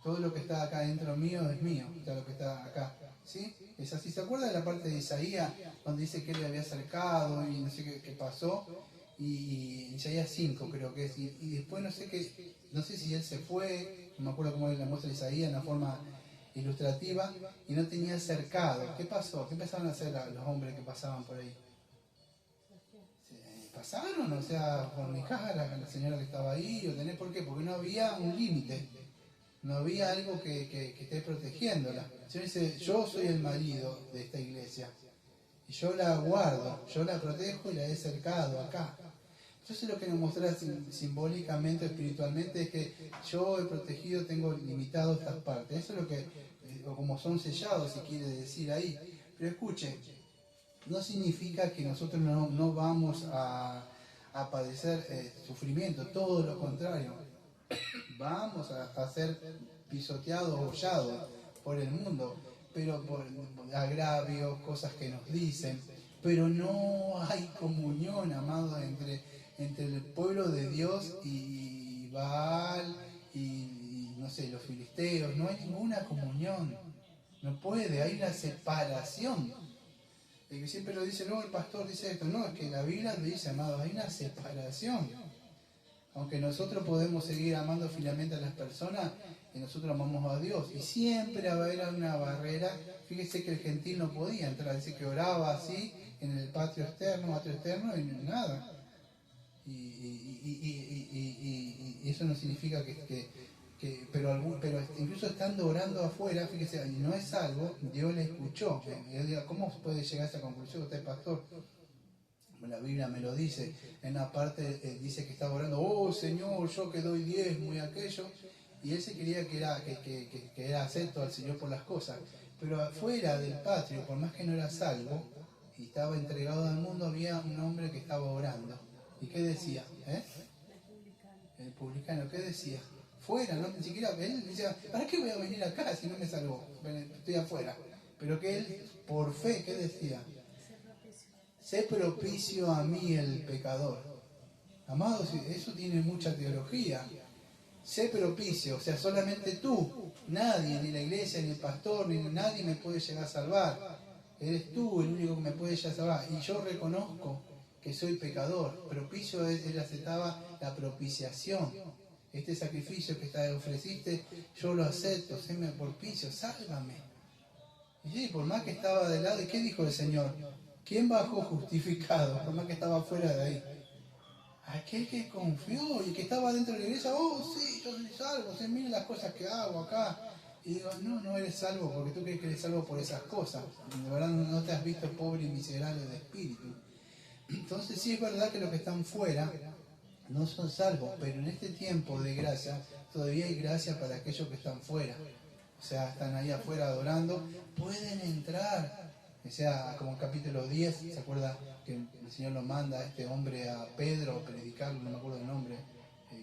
Speaker 1: Todo lo que está acá dentro mío es mío, todo lo que está acá. ¿Sí? Es así. ¿Se acuerda de la parte de Isaías, donde dice que él le había acercado y no sé qué pasó? Y Isaías 5 creo que es. Y después no sé si él se fue, no me acuerdo cómo la muestra Isaías en la forma ilustrativa, y no tenía cercado. ¿Qué pasó? ¿Qué empezaron a hacer los hombres que pasaban por ahí? ¿Pasaron? O sea, fornicar a la señora que estaba ahí, ¿por qué? Porque no había un límite. No había algo que esté protegiéndola. El Señor dice, yo soy el marido de esta iglesia. Y yo la guardo, yo la protejo y la he cercado acá. Entonces lo que nos muestra simbólicamente, espiritualmente, es que yo he protegido, tengo limitado estas partes. Eso es lo que, o como son sellados, si quiere decir ahí. Pero escuchen, no significa que nosotros no vamos a padecer sufrimiento, todo lo contrario. Vamos a ser pisoteados, hollados por el mundo, pero por agravios, cosas que nos dicen. pero no hay comunión, amado, entre el pueblo de Dios y Baal y no sé, los filisteos. No hay ninguna comunión. No puede, hay una separación. El que siempre lo dice, no, el pastor dice esto. No, es que la Biblia lo dice, amado, hay una separación. Aunque nosotros podemos seguir amando fielmente a las personas, y nosotros amamos a Dios. Y siempre va a haber una barrera. Fíjese que el gentil no podía entrar, dice que oraba así en el patio externo, y nada. Y eso no significa pero incluso estando orando afuera, fíjese, no es algo, Dios le escuchó. ¿Cómo puede llegar a esa conclusión usted, pastor? La Biblia me lo dice, en la parte dice que estaba orando, oh Señor, yo que doy diezmo y aquello, y él se creía que era acepto al Señor por las cosas, pero afuera del patio, por más que no era salvo y estaba entregado al mundo, había un hombre que estaba orando. ¿Y qué decía? El publicano, ¿qué decía? Fuera, no, ni siquiera, él decía, ¿para qué voy a venir acá si no me salvó? Estoy afuera. Pero que él, por fe, ¿qué decía? Sé propicio a mí el pecador. Amados, eso tiene mucha teología. Sé propicio, o sea, solamente tú, nadie, ni la iglesia, ni el pastor, ni nadie me puede llegar a salvar. Eres tú el único que me puede llegar a salvar. Y yo reconozco que soy pecador. Propicio él aceptaba la propiciación. Este sacrificio que ofreciste, yo lo acepto, séme propicio, sálvame. Y sí, por más que estaba de lado, ¿y qué dijo el Señor? ¿Quién bajó justificado? Por más que estaba fuera de ahí. Aquel que confió y que estaba dentro de la iglesia, oh sí, yo soy salvo, miren las cosas que hago acá. Y digo, no eres salvo porque tú crees que eres salvo por esas cosas. De verdad no te has visto pobre y miserable de espíritu. Entonces sí es verdad que los que están fuera no son salvos, pero en este tiempo de gracia todavía hay gracia para aquellos que están fuera. O sea, están ahí afuera adorando, pueden entrar. O sea, como en capítulo 10, ¿se acuerda que el Señor lo manda a este hombre, a Pedro, a predicarlo, no me acuerdo el nombre,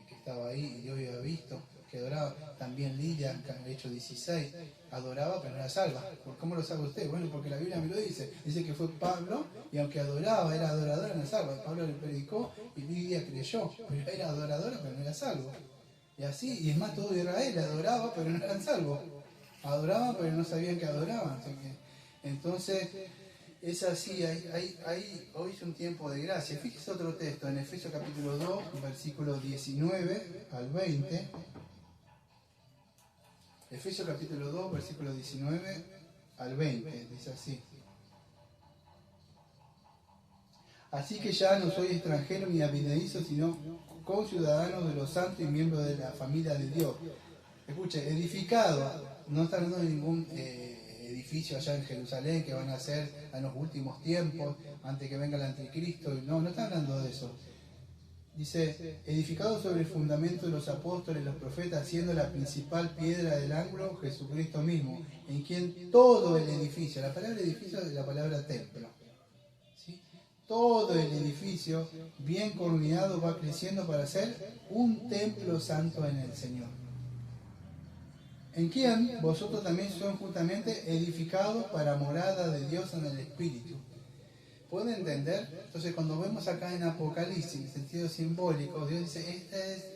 Speaker 1: que estaba ahí y Dios había visto, que adoraba? También Lidia, en el hecho 16, adoraba pero no era salva. ¿Cómo lo sabe usted? Bueno, porque la Biblia me lo dice. Dice que fue Pablo y aunque adoraba, era adoradora, no era salva. Pablo le predicó y Lidia creyó, pero era adoradora pero no era salvo. Y así, y es más, todo Israel adoraba pero no eran salvos. Adoraban pero no sabían que adoraban. Entonces, es así, hoy es un tiempo de gracia. Fíjese otro texto, en Efesios capítulo 2, versículos 19 al 20. Efesios capítulo 2, versículos 19 al 20, dice así. Así que ya no soy extranjero ni advenedizo, sino conciudadano de los santos y miembro de la familia de Dios. Escuche, edificado, no está hablando de ningún edificio allá en Jerusalén que van a hacer en los últimos tiempos, antes que venga el anticristo. No está hablando de eso. Dice, edificado sobre el fundamento de los apóstoles, los profetas, siendo la principal piedra del ángulo Jesucristo mismo, en quien todo el edificio, la palabra edificio es la palabra templo, ¿sí? Todo el edificio, bien coordinado, va creciendo para ser un templo santo en el Señor. En quien vosotros también son justamente edificados para morada de Dios en el Espíritu. ¿Pueden entender? Entonces cuando vemos acá en Apocalipsis, en sentido simbólico, Dios dice,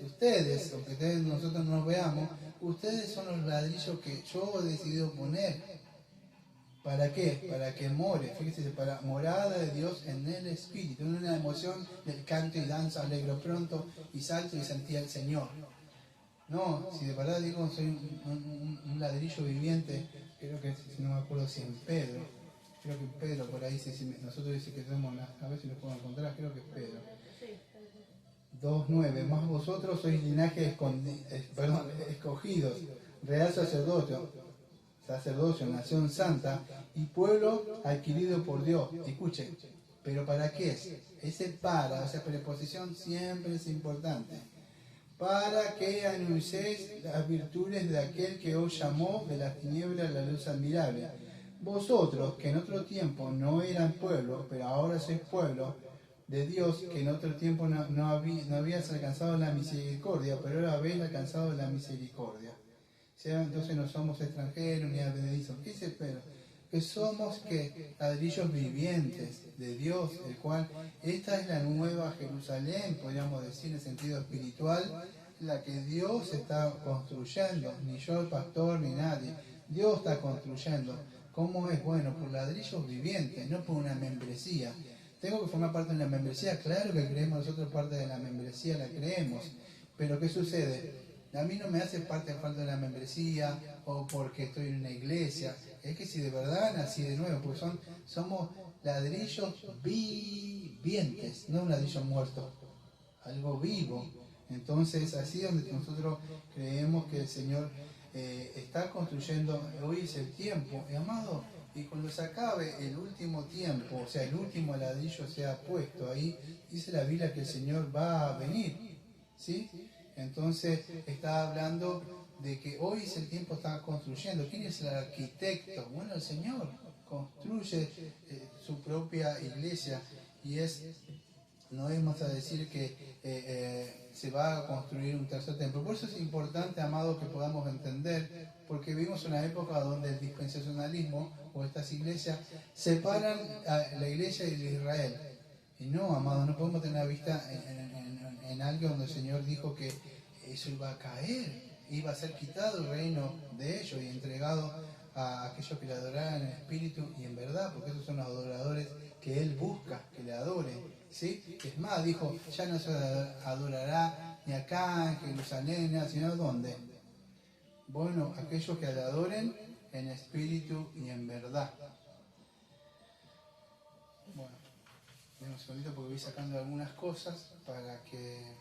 Speaker 1: ustedes, aunque nosotros no nos veamos, ustedes son los ladrillos que yo he decidido poner. ¿Para qué? Para que more, fíjese, para morada de Dios en el Espíritu, en una emoción del canto y danza, alegro pronto y salto y sentía al Señor. No, si de verdad digo, soy un ladrillo viviente, creo que, si no me acuerdo si en Pedro, creo que Pedro por ahí, nosotros dice que somos, a ver si lo puedo encontrar, creo que es Pedro. 2.9, más vosotros sois linaje escogidos, real sacerdocio, nación santa y pueblo adquirido por Dios. Escuchen, pero ¿para qué es? Esa preposición siempre es importante. Para que anunciéis las virtudes de aquel que os llamó de las tinieblas a la luz admirable. Vosotros, que en otro tiempo no eran pueblo, pero ahora sois pueblo de Dios, que en otro tiempo no habías alcanzado la misericordia, pero ahora habéis alcanzado la misericordia. O sea, entonces no somos extranjeros ni advenedizos. ¿Qué dice Pedro? que somos que ladrillos vivientes de Dios, el cual esta es la nueva Jerusalén, podríamos decir en sentido espiritual, la que Dios está construyendo, ni yo el pastor ni nadie, Dios está construyendo. ¿Cómo es? Bueno, por ladrillos vivientes, no por una membresía. ¿Tengo que formar parte de una membresía? Claro que creemos, nosotros parte de la membresía la creemos, pero ¿qué sucede? A mí no me hace parte de la membresía o porque estoy en una iglesia. Es que si de verdad nací de nuevo, porque somos ladrillos vivientes, no un ladrillo muerto, algo vivo. Entonces, así es donde nosotros creemos que el Señor está construyendo. Hoy es el tiempo, amado, y cuando se acabe el último tiempo, o sea, el último ladrillo sea puesto ahí, dice la Biblia que el Señor va a venir, ¿sí? Entonces, está hablando de que hoy es el tiempo, está construyendo. ¿Quién es el arquitecto? Bueno, el Señor construye su propia iglesia, y no vamos a decir que se va a construir un tercer templo. Por eso es importante, amado, que podamos entender, porque vivimos una época donde el dispensacionalismo o estas iglesias separan a la iglesia y de Israel. Y no, amado, no podemos tener vista en algo donde el Señor dijo que eso iba a caer, iba a ser quitado el reino de ellos y entregado a aquellos que le adoraran en espíritu y en verdad, porque esos son los adoradores que Él busca, que le adoren, ¿sí? Es más, dijo, ya no se adorará ni acá, en Jerusalén, sino ¿dónde? Bueno, aquellos que le adoren en espíritu y en verdad. Bueno, un segundito porque voy sacando algunas cosas para que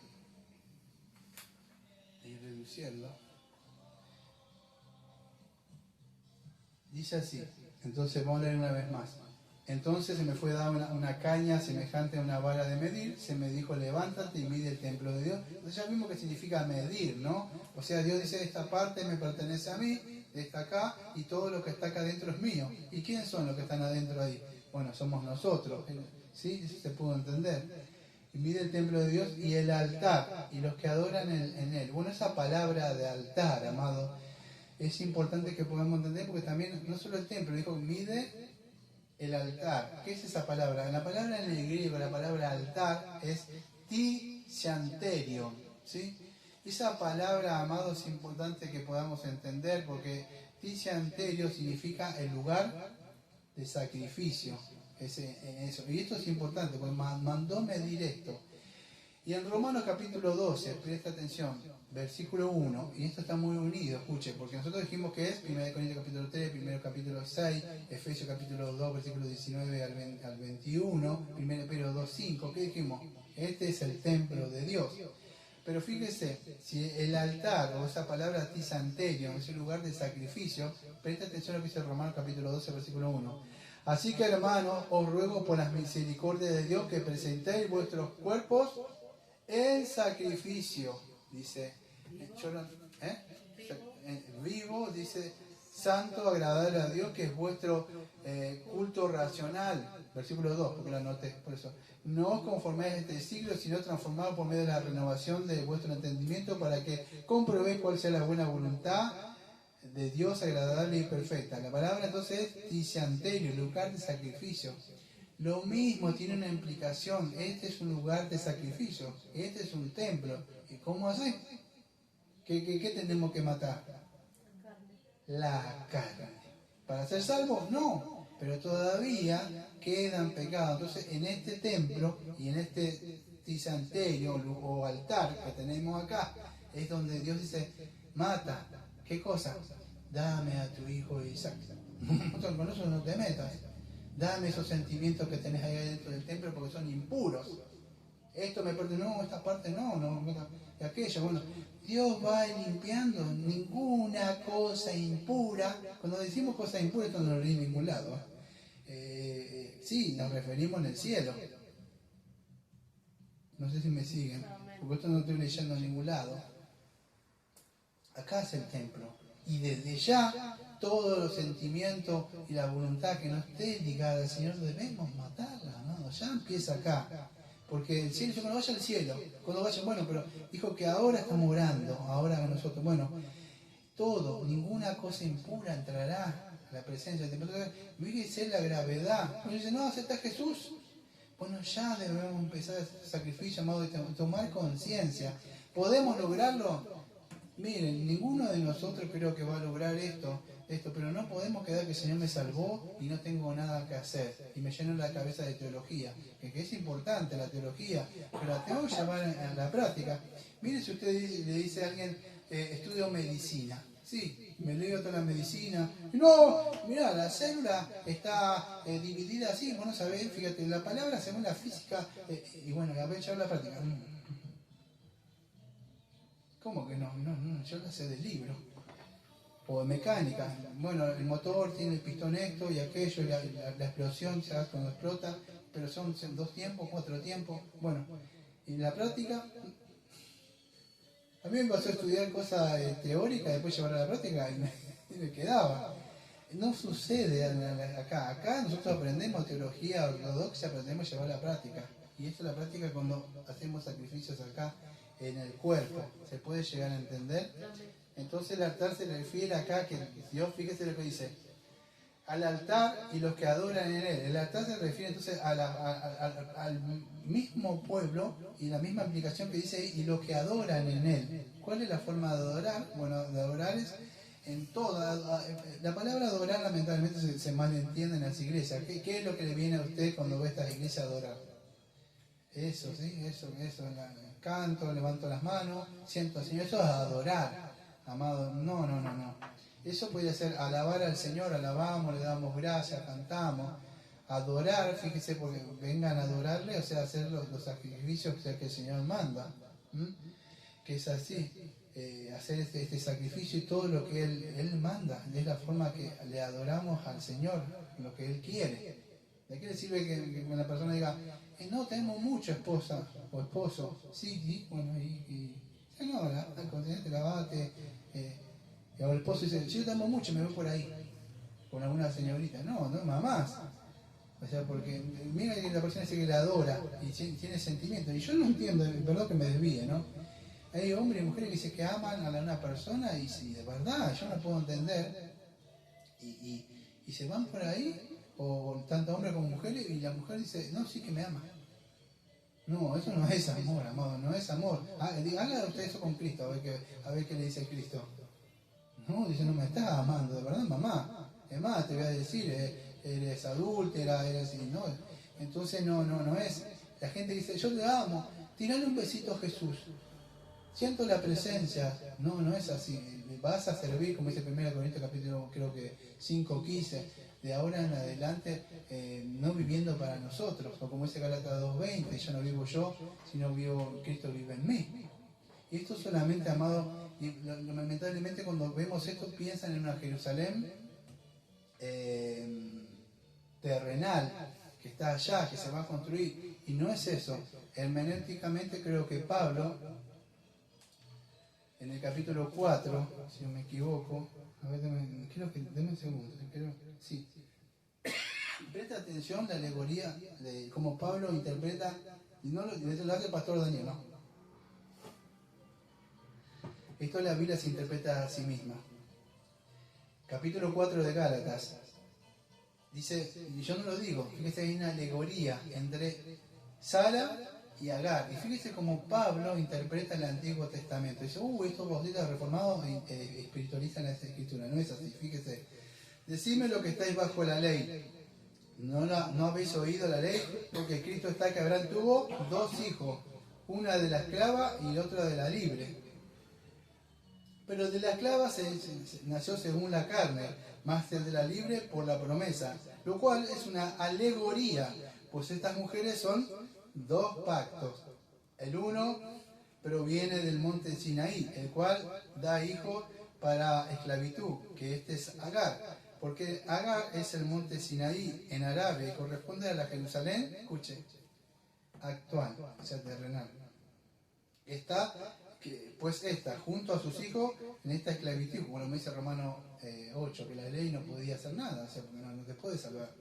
Speaker 1: ir reduciendo. Dice así, entonces vamos a leer una vez más. Entonces se me fue dada una caña semejante a una vara de medir, se me dijo, levántate y mide el templo de Dios. Entonces ya vimos que significa medir, ¿no? O sea, Dios dice, esta parte me pertenece a mí, está acá, y todo lo que está acá adentro es mío. ¿Y quiénes son los que están adentro ahí? Bueno, somos nosotros, ¿sí? Eso se pudo entender. Y mide el templo de Dios y el altar, y los que adoran en él. Bueno, esa palabra de altar, amado, es importante que podamos entender, porque también, no solo el templo, dijo, mide el altar. ¿Qué es esa palabra? La palabra en el griego, la palabra altar, es tisianterio, ¿sí? Esa palabra, amado, es importante que podamos entender, porque tisianterio significa el lugar de sacrificio. Eso. Y esto es importante, porque mandó medir esto. Y en Romanos capítulo 12, presta atención, versículo 1, y esto está muy unido, escuche, porque nosotros dijimos que es 1 Corintios capítulo 3, 1 capítulo 6, Efesios capítulo 2, versículo 19 al 21, 1 Pedro 2, 5, ¿qué dijimos? Este es el templo de Dios. Pero fíjese, si el altar, o esa palabra tisanterio, es el lugar de sacrificio, presta atención a lo que dice Romanos capítulo 12, versículo 1. Así que, hermanos, os ruego por las misericordias de Dios que presentéis vuestros cuerpos en sacrificio, dice, vivo, dice, santo, agradable a Dios, que es vuestro culto racional. Versículo 2, porque lo anoté, por eso. No os conforméis a este siglo, sino transformados por medio de la renovación de vuestro entendimiento, para que comprobéis cuál sea la buena voluntad de Dios, agradable y perfecta. La palabra entonces es tisianterio, lugar de sacrificio. Lo mismo tiene una implicación. Este es un lugar de sacrificio. Este es un templo. ¿Y cómo así? ¿Qué tenemos que matar? La carne. ¿Para ser salvos? No. Pero todavía quedan pecados. Entonces, en este templo y en este tisanterio o altar que tenemos acá, es donde Dios dice, mata. ¿Qué cosa? Dame a tu hijo Isaac. Con eso no te metas. Dame esos sentimientos que tenés ahí dentro del templo porque son impuros. Esto me pertenece, no, esta parte no, y aquello. Bueno, Dios va limpiando ninguna cosa impura. Cuando decimos cosa impura, esto no lo leí en ningún lado. Sí, nos referimos en el cielo. No sé si me siguen, porque esto no estoy leyendo en ningún lado. Acá es el templo. Y desde ya, todos los sentimientos y la voluntad que no esté ligada al Señor debemos matarla, ¿no? Ya empieza acá. Porque el cielo, cuando vaya al cielo, cuando vaya, bueno, pero dijo que ahora estamos orando, ahora nosotros, bueno, todo, ninguna cosa impura entrará la presencia. Fíjese la gravedad. Uno dice, no, acepta a Jesús. Bueno, ya debemos empezar el sacrificio, amado, de tomar conciencia. ¿Podemos lograrlo? Miren, ninguno de nosotros creo que va a lograr esto, pero no podemos quedar que el Señor me salvó y no tengo nada que hacer. Y me lleno la cabeza de teología, que es importante la teología, pero la tengo que llevar a la práctica. Miren, si usted le dice a alguien, estudio medicina. Sí, me leo toda la medicina. No, mira, la célula está dividida así, vos no sabés, fíjate, la palabra según la física, y bueno, la voy a echar a la práctica. ¿Cómo que no? No, yo la sé del libro. O de mecánica. Bueno, el motor tiene el pistón esto y aquello, la explosión se hace cuando explota, pero son 2 tiempos, 4 tiempos. Bueno, y la práctica, a mí me pasó a estudiar cosas teóricas, después llevar a la práctica y me quedaba. No sucede acá. Acá nosotros aprendemos teología ortodoxa, aprendemos a llevar a la práctica. Y esto es la práctica cuando hacemos sacrificios acá en el cuerpo. ¿Se puede llegar a entender? Entonces el altar se refiere acá, que Dios, fíjese lo que dice, al altar y los que adoran en él. El altar se refiere entonces al mismo pueblo y la misma implicación que dice ahí, y los que adoran en él. ¿Cuál es la forma de adorar? Bueno, de adorar es en toda... La palabra adorar lamentablemente se malentiende en las iglesias. ¿Qué es lo que le viene a usted cuando ve estas iglesias a adorar? Eso, ¿sí? Eso. Canto, levanto las manos, siento al Señor. Eso es adorar, amado. No. Eso puede ser alabar al Señor, alabamos, le damos gracias, cantamos. Adorar, fíjese, porque vengan a adorarle, o sea, hacer los sacrificios que el Señor manda. Que es así, hacer este sacrificio y todo lo que Él manda. Es la forma que le adoramos al Señor, lo que Él quiere. ¿De qué le sirve que una persona diga, no, tenemos mucha esposa o esposo? Sí, bueno, no, al continente, lavate. Y ahora el esposo dice, yo tengo mucho, me voy por ahí, con alguna señorita. No, mamás. O sea, porque mira que la persona dice que la adora y tiene sentimientos. Y yo no entiendo, perdón que me desvíe, ¿no? Hay hombres y mujeres que dicen que aman a una persona y si de verdad yo no puedo entender. Y se van por ahí, o tanto hombres como mujeres, y la mujer dice, no, sí que me ama. No, eso no es amor, amado, no es amor. Haga usted eso con Cristo, a ver qué le dice Cristo. No, dice, no me estás amando, de verdad, mamá. Es más, te voy a decir, eres adúltera, no. Entonces no es. La gente dice, yo te amo, tirale un besito a Jesús. Siento la presencia. No es así. Vas a servir, como dice 1 Corintios capítulo, creo que 5:15, de ahora en adelante, no viviendo para nosotros. O como dice Gálatas 2:20, ya no vivo yo, sino Cristo vive en mí. Y esto solamente, amado, y lamentablemente cuando vemos esto piensan en una Jerusalén terrenal, que está allá, que se va a construir. Y no es eso. Hermenéuticamente creo que Pablo, en el capítulo 4, si no me equivoco, a ver, deme un segundo, sí. Presta atención la alegoría de cómo Pablo interpreta, y no lo hace el pastor Daniel, ¿no? Esto la Biblia se interpreta a sí misma. Capítulo 4 de Gálatas. Dice, y yo no lo digo, fíjese, hay una alegoría entre Sara y Agar. Y fíjese cómo Pablo interpreta el Antiguo Testamento. Dice, estos bautistas reformados espiritualizan la Escritura. No es así, fíjese. Decime lo que estáis bajo la ley. ¿No habéis oído la ley? Porque Cristo está que Abraham tuvo 2 hijos. Una de la esclava y la otra de la libre. Pero de la esclava nació según la carne, más el de la libre por la promesa, lo cual es una alegoría, pues estas mujeres son 2 pactos. El uno proviene del monte Sinaí, el cual da hijos para esclavitud, que este es Agar, porque Agar es el monte Sinaí en árabe y corresponde a la Jerusalén, escuche, actual, o sea, terrenal. Pues esta, junto a sus hijos, en esta esclavitud, como lo me dice Romano 8, que la ley no podía hacer nada, o sea, porque no te puede salvar.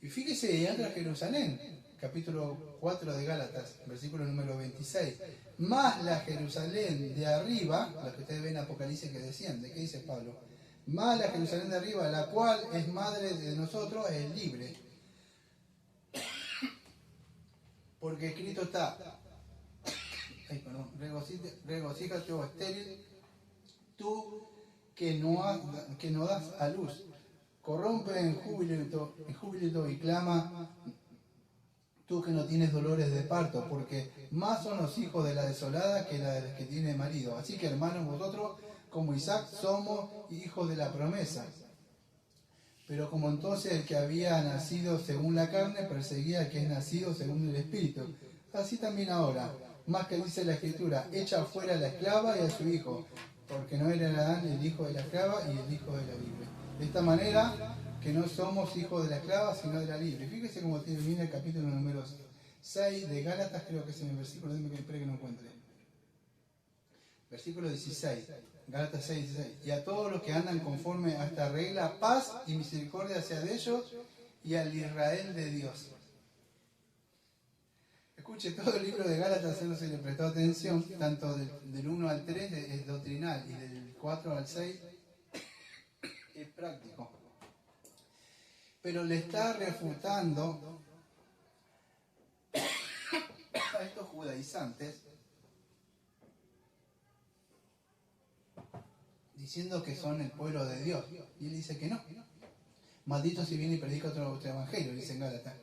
Speaker 1: Y fíjese, entra a Jerusalén, capítulo 4 de Gálatas, versículo número 26. Más la Jerusalén de arriba, la que ustedes ven en Apocalipsis que desciende, ¿qué dice Pablo? Más la Jerusalén de arriba, la cual es madre de nosotros, es libre. Porque escrito está, regocíjate, oh estéril, tú que no das a luz. Corrompe en júbilo y clama, tú que no tienes dolores de parto, porque más son los hijos de la desolada que la de los que tiene marido. Así que, hermanos, vosotros, como Isaac, somos hijos de la promesa. Pero como entonces el que había nacido según la carne perseguía al que es nacido según el Espíritu, así también ahora, más que dice la Escritura, echa fuera a la esclava y a su hijo, porque no era Adán el hijo de la esclava y el hijo de la libre. De esta manera, que no somos hijos de la esclava, sino de la libre. Fíjese cómo termina el capítulo número 6 de Gálatas, creo que es en el versículo, déjeme que espere que no encuentre. Versículo 16, Gálatas 6, 16. Y a todos los que andan conforme a esta regla, paz y misericordia sea de ellos y al Israel de Dios. Escuche, todo el libro de Gálatas, no se le prestó atención, tanto del 1 al 3 es doctrinal y del 4 al 6 es práctico. Pero le está refutando a estos judaizantes diciendo que son el pueblo de Dios. Y él dice que no. Maldito si viene y predica otro evangelio, dice en Gálatas.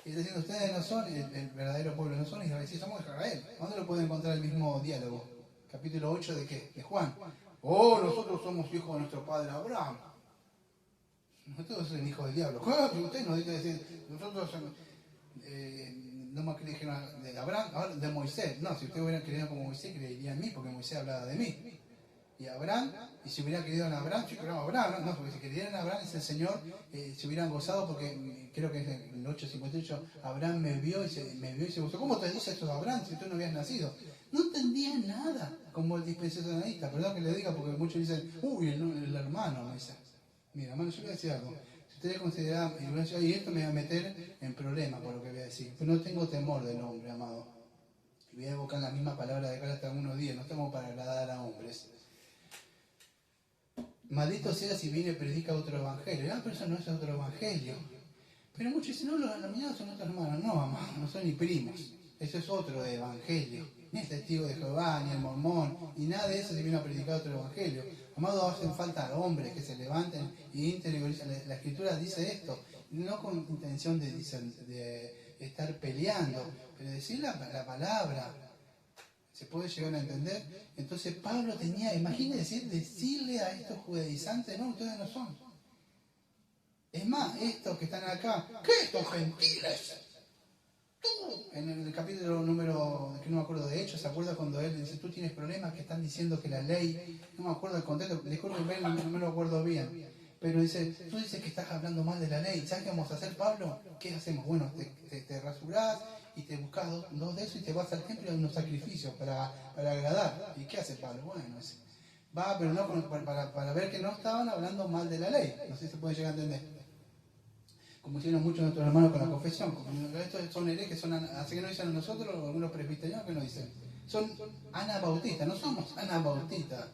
Speaker 1: Y está diciendo, ustedes no son el verdadero pueblo, no son Israel, sí somos Israel. ¿Dónde lo pueden encontrar el mismo diálogo? Capítulo 8 de ¿qué? De Juan. Oh, nosotros somos hijos de nuestro padre Abraham. Nosotros somos hijos del diablo. Usted nos dice decir, nosotros somos, no más que dijeron de Abraham, ahora de Moisés. No, si ustedes hubieran creído como Moisés, creerían en mí, porque Moisés hablaba de mí. Y Abraham, y si hubiera querido en Abraham, yo creo en Abraham, no, porque si querían en Abraham, es el Señor, se hubieran gozado, porque creo que es en el 8:58, Abraham me vio y se gozó. ¿Cómo te dice eso Abraham si tú no habías nacido? No entendían nada, como el dispensacionalista, perdón que le diga, porque muchos dicen, uy, el hermano, me dice. Mira, hermano, yo le voy a decir algo. Si ustedes consideran, y esto me va a meter en problemas por lo que voy a decir, pero no tengo temor del hombre, amado. Voy a evocar la misma palabra de Gálatas algunos días, no estamos para agradar a hombres. Maldito sea si viene y predica otro evangelio. Pero eso no es otro evangelio. Pero muchos dicen, no, los nominados son otros hermanos. No, amados, no son ni primos. Eso es otro evangelio. Ni el testigo de Jehová, ni el mormón, y nada de eso se viene a predicar otro evangelio. Amados, hacen falta hombres que se levanten y interioricen. La Escritura dice esto, no con intención de estar peleando, pero decir la palabra. ¿Se puede llegar a entender? Entonces Pablo tenía, imagínense decirle a estos judaizantes, no, ustedes no son. Es más, estos que están acá, ¿qué estos gentiles? Tú, en el capítulo número, que no me acuerdo de Hechos, ¿se acuerda cuando él dice, tú tienes problemas que están diciendo que la ley, no me acuerdo del contexto, disculpen, no me lo acuerdo bien, pero dice, tú dices que estás hablando mal de la ley, ¿sabes qué vamos a hacer, Pablo? ¿Qué hacemos? Bueno, te rasurás y te buscas dos de esos y te vas al templo y unos sacrificios para agradar. ¿Y qué hace Pablo? Bueno, va, pero no para ver que no estaban hablando mal de la ley. No sé si se puede llegar a entender. Como hicieron muchos de nuestros hermanos con la confesión. Estos son herejes, así que no dicen a nosotros, algunos presbiterianos que nos dicen. Son anabautistas, no somos anabautistas.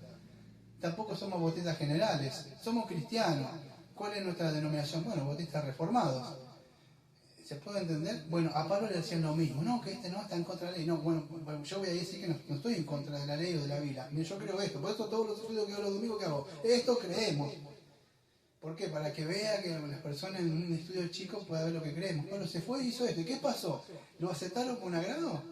Speaker 1: Tampoco somos bautistas generales. Somos cristianos. ¿Cuál es nuestra denominación? Bueno, bautistas reformados. ¿Se puede entender? Bueno, a Pablo le decían lo mismo. No, que este no está en contra de la ley. No, bueno, yo voy a decir que no estoy en contra de la ley o de la Biblia. Yo creo esto. Por eso todos los estudios que hago los domingos, ¿qué hago? Esto creemos. ¿Por qué? Para que vea que las personas en un estudio chico puedan ver lo que creemos. Pablo se fue y hizo esto. ¿Y qué pasó? ¿Lo aceptaron con agrado?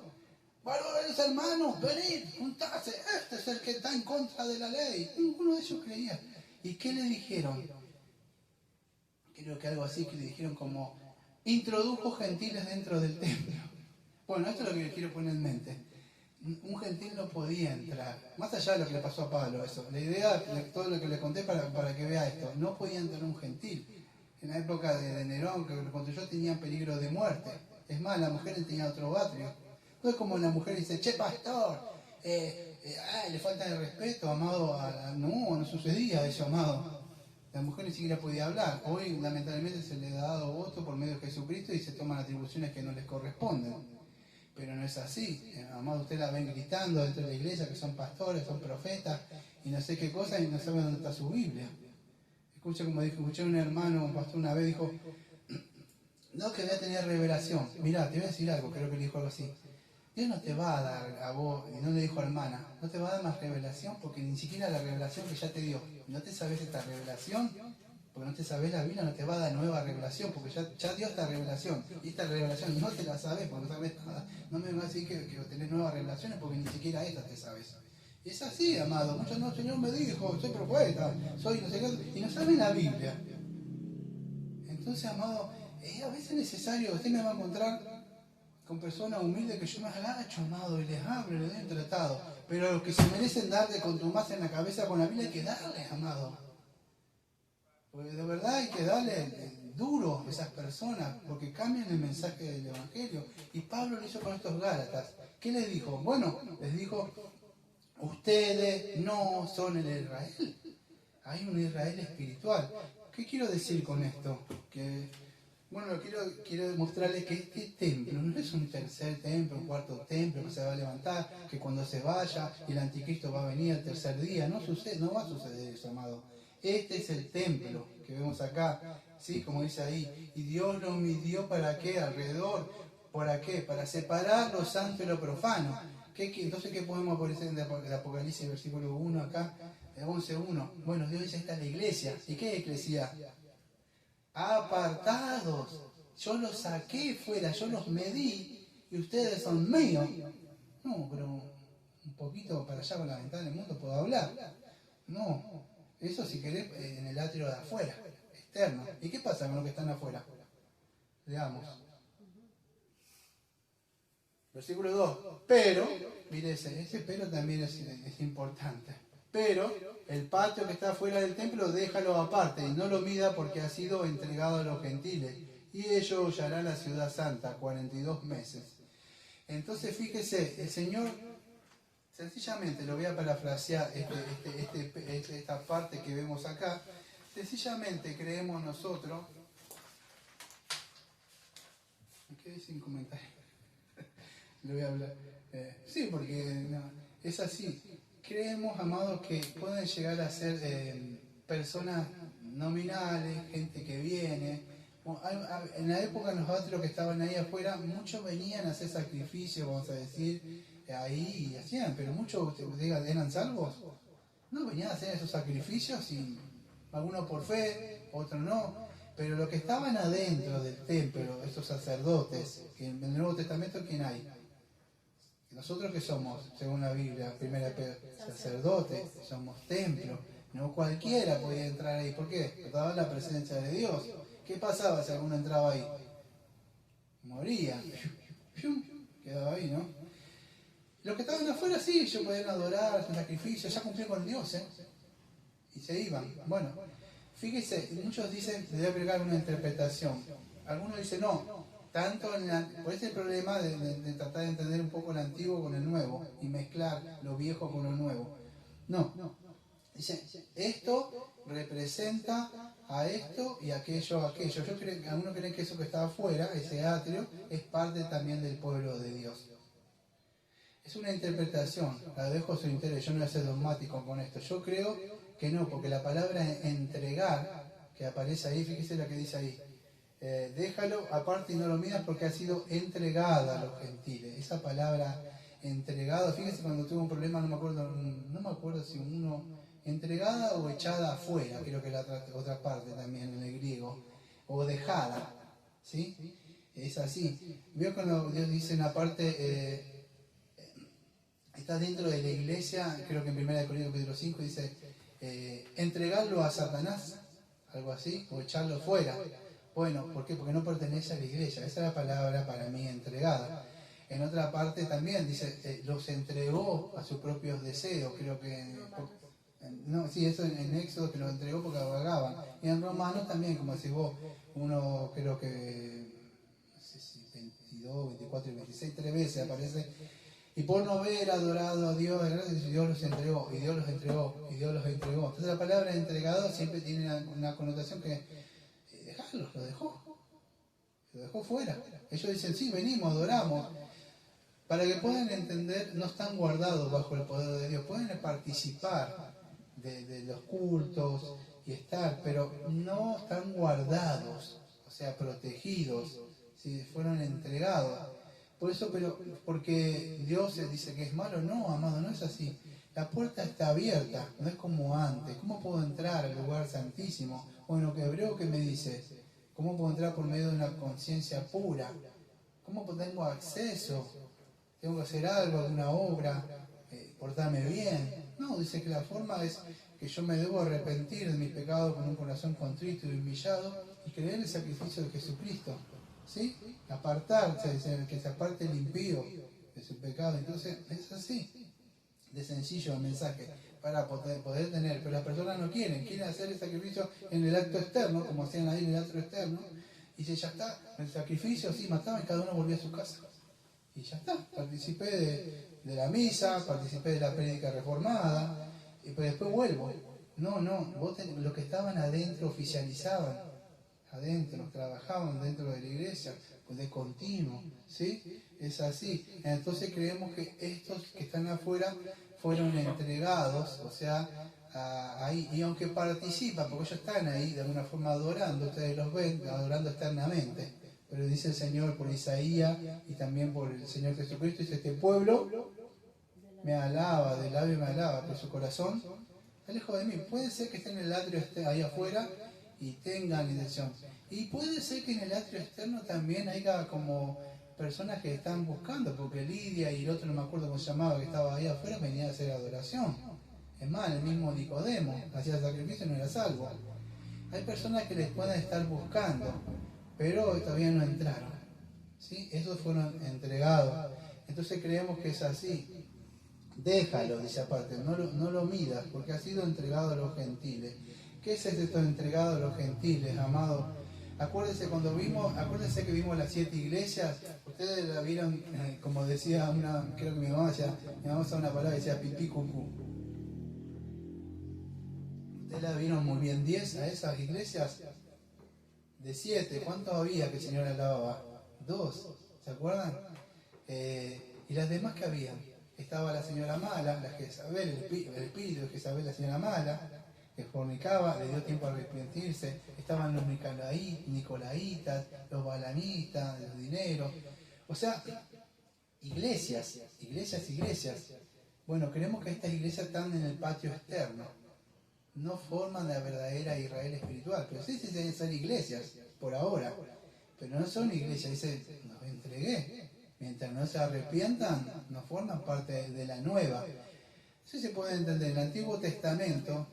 Speaker 1: Bueno, los hermanos, venid, juntase. Este es el que está en contra de la ley. Ninguno de ellos creía. ¿Y qué le dijeron? Creo que algo así que le dijeron como... introdujo gentiles dentro del templo. Bueno, esto es lo que les quiero poner en mente. Un gentil no podía entrar. Más allá de lo que le pasó a Pablo, eso. La idea, todo lo que les conté para que vea esto. No podía entrar un gentil. En la época de Nerón, que lo construyó, tenía peligro de muerte. Es más, la mujer tenía otro atrio. No es como la mujer dice, che, pastor, le falta de respeto, amado. No sucedía eso, amado. La mujer ni siquiera podía hablar. Hoy, lamentablemente, se le ha dado voto por medio de Jesucristo y se toman atribuciones que no les corresponden. Pero no es así. Amado, usted la ven gritando dentro de la iglesia que son pastores, son profetas y no sé qué cosa y no saben dónde está su Biblia. Escuché a un hermano, un pastor una vez, dijo, no que voy a tener revelación. Mirá, te voy a decir algo, creo que le dijo algo así. Dios no te va a dar a vos, y no le dijo a hermana, no te va a dar más revelación porque ni siquiera la revelación que ya te dio. No te sabes esta revelación, porque no te sabes la Biblia, no te va a dar nueva revelación, porque ya dio esta revelación. Y esta revelación no te la sabes porque no sabes nada. No me vas a decir que tenés nuevas revelaciones porque ni siquiera esta te sabes. Y es así, amado. Muchos no, el Señor me dijo, soy profeta, soy no sé qué, y no saben la Biblia. Entonces, amado, a veces es necesario, usted me va a encontrar con personas humildes que yo me agacho, amado, y les hablo, les doy un tratado. Pero a los que se merecen darle contumaz en la cabeza con la Biblia hay que darles, amado. Porque de verdad hay que darle duro a esas personas, porque cambian el mensaje del Evangelio. Y Pablo lo hizo con estos Gálatas. ¿Qué les dijo? Bueno, les dijo, ustedes no son el Israel. Hay un Israel espiritual. ¿Qué quiero decir con esto? Que bueno, quiero demostrarles que este templo no es un tercer templo, un cuarto templo que se va a levantar, que cuando se vaya el anticristo va a venir el tercer día. No sucede, no va a suceder eso, amado. Este es el templo que vemos acá, ¿sí? Como dice ahí. Y Dios lo midió ¿para qué? Alrededor. ¿Para qué? Para separar lo santo y lo profano. Entonces, ¿qué podemos poner en el Apocalipsis, versículo 1 acá? 11.1. Bueno, Dios dice, esta es la iglesia. ¿Y qué iglesia? Apartados. Yo los saqué fuera, yo los medí y ustedes son míos. No, pero un poquito para allá con la ventana del mundo puedo hablar. No, eso si querés en el atrio de afuera, externo. ¿Y qué pasa con los que están afuera? Leamos. Versículo 2. Pero, mire ese pero también es importante. Pero el patio que está fuera del templo déjalo aparte y no lo mida porque ha sido entregado a los gentiles. Y ellos hollarán la ciudad santa 42 meses. Entonces fíjese, el Señor sencillamente, lo voy a parafrasear esta parte que vemos acá, sencillamente creemos nosotros, ¿qué dicen comentarios? Le voy a hablar. Sí, porque no, es así. Creemos, amados, que pueden llegar a ser personas nominales, gente que viene. En la época, los atrios que estaban ahí afuera, muchos venían a hacer sacrificios, vamos a decir, ahí y hacían, pero muchos eran salvos. No venían a hacer esos sacrificios, y algunos por fe, otros no. Pero los que estaban adentro del templo, esos sacerdotes, que en el Nuevo Testamento, ¿quién hay? Nosotros que somos, según la Biblia, primera Pedro, sacerdotes, somos templo. No cualquiera podía entrar ahí. ¿Por qué? Porque estaba la presencia de Dios. ¿Qué pasaba si alguno entraba ahí? Moría. Quedaba ahí, ¿no? Los que estaban afuera sí, ellos podían adorar, hacer sacrificios, ya cumplían con Dios, ¿eh? Y se iban. Bueno, fíjese, muchos dicen, le voy a agregar una interpretación. Algunos dicen, no. Por ese problema de tratar de entender un poco el antiguo con el nuevo y mezclar lo viejo con lo nuevo. No. Dice, esto representa a esto y aquello a aquello. Algunos creen que eso que está afuera, ese atrio, es parte también del pueblo de Dios. Es una interpretación, la dejo a su interés, yo no voy a ser dogmático con esto. Yo creo que no, porque la palabra entregar, que aparece ahí, fíjese la que dice ahí. Déjalo aparte y no lo midas porque ha sido entregada a los gentiles. Esa palabra entregada, fíjense cuando tuve un problema, no me acuerdo si uno entregada o echada afuera, creo que la otra parte también en el griego, o dejada, ¿sí? Es así. Veo cuando Dios dice en la parte, está dentro de la iglesia, creo que en 1 Corintios capítulo 5 dice, entregarlo a Satanás, algo así, o echarlo fuera. Bueno, ¿por qué? Porque no pertenece a la iglesia. Esa es la palabra para mí entregada. En otra parte también dice, los entregó a sus propios deseos. Creo que... No, sí, eso en Éxodo que los entregó porque vagaban. Y en Romanos también, como decís vos, uno creo que... No sé si 22, 24 y 26, 3 veces aparece. Y por no haber adorado a Dios, Dios los entregó, y Dios los entregó, y Dios los entregó. Entonces la palabra entregado siempre tiene una connotación que... Lo dejó fuera. Ellos dicen, sí, venimos, adoramos. Para que puedan entender, no están guardados bajo el poder de Dios, pueden participar de los cultos y estar, pero no están guardados, o sea, protegidos, si fueron entregados. Por eso, pero porque Dios dice que es malo, no, amado, no es así. La puerta está abierta, no es como antes. ¿Cómo puedo entrar al lugar santísimo? Bueno, que Hebreo, ¿qué me dice? ¿Cómo puedo entrar por medio de una conciencia pura? ¿Cómo tengo acceso? ¿Tengo que hacer algo, alguna obra? ¿Portarme bien? No, dice que la forma es que yo me debo arrepentir de mis pecados con un corazón contrito y humillado y creer en el sacrificio de Jesucristo. ¿Sí? Apartarse, que se aparte el impío de su pecado. Entonces, es así de sencillo el mensaje para poder tener, pero las personas no quieren hacer el sacrificio en el acto externo, como hacían ahí en el acto externo, y si ya está, el sacrificio, sí, mataban y cada uno volvía a su casa. Y ya está, participé de la misa, participé de la prédica reformada, y pues después vuelvo. No, los que estaban adentro oficializaban, adentro, trabajaban dentro de la iglesia, pues de continuo, ¿sí? Es así. Entonces creemos que estos que están afuera fueron entregados, o sea, ahí, y aunque participan, porque ellos están ahí de alguna forma adorando, ustedes los ven, adorando externamente, pero dice el Señor por Isaías y también por el Señor Jesucristo, dice, este pueblo me alaba, de labio me alaba, pero su corazón está lejos de mí. Puede ser que estén en el atrio ahí afuera y tengan intención. Y puede ser que en el atrio externo también haya como personas que están buscando, porque Lidia y el otro, no me acuerdo cómo se llamaba, que estaba ahí afuera, venía a hacer adoración. Es más, el mismo Nicodemo hacía sacrificio y no era salvo. Hay personas que les pueden estar buscando, pero todavía no entraron. ¿Sí? Esos fueron entregados. Entonces creemos que es así. Déjalo, dice aparte, no lo midas, porque ha sido entregado a los gentiles. ¿Qué es esto entregado a los gentiles, amado? Acuérdense que vimos las 7 iglesias, ustedes la vieron, como decía creo que mi mamá usaba una palabra que decía pipí cucú. Ustedes la vieron muy bien, 10 a esas iglesias, de 7, ¿cuántos había que el Señor alababa? 2, ¿se acuerdan? Y las demás que habían, estaba la señora mala, la Jezabel, el espíritu de Jezabel, la señora mala, que fornicaba, le dio tiempo a arrepentirse, estaban los nicolaitas, los balanistas, los dineros, o sea, iglesias. Bueno, creemos que estas iglesias están en el patio externo, no forman la verdadera Israel espiritual, pero sí deben ser iglesias, por ahora, pero no son iglesias, dice, nos entregué. Mientras no se arrepientan, no forman parte de la nueva. Eso se puede entender. En el Antiguo Testamento,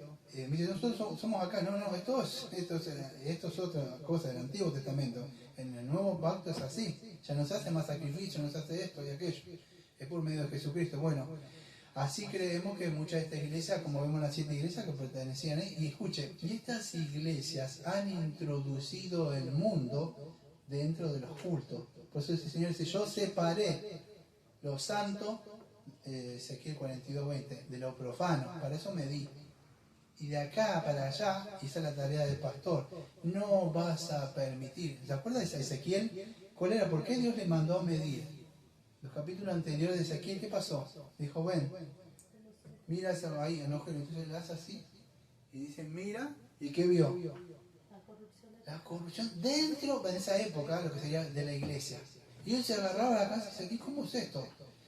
Speaker 1: nosotros somos acá, esto es otra cosa del Antiguo Testamento. En el Nuevo Pacto es así. Ya no se hace más sacrificio, no se hace esto y aquello. Es por medio de Jesucristo. Bueno, así creemos que muchas de estas iglesias, como vemos las 7 iglesias que pertenecían ahí, y escuchen, y estas iglesias han introducido el mundo dentro de los cultos. Por eso el Señor dice, yo separé lo santo, Ezequiel 42:20, de lo profano, para eso me di. Y de acá para allá, hice la tarea del pastor, no vas a permitir. ¿Se acuerdan de Ezequiel? ¿Cuál era? ¿Por qué Dios le mandó a medir? Los capítulos anteriores de Ezequiel, ¿qué pasó? Dijo, ven, mira eso ahí, entonces le hace así, y dice, mira, ¿y qué vio? La corrupción dentro, en esa época, lo que sería de la iglesia. Y él se agarraba a la casa y dice, ¿cómo es esto?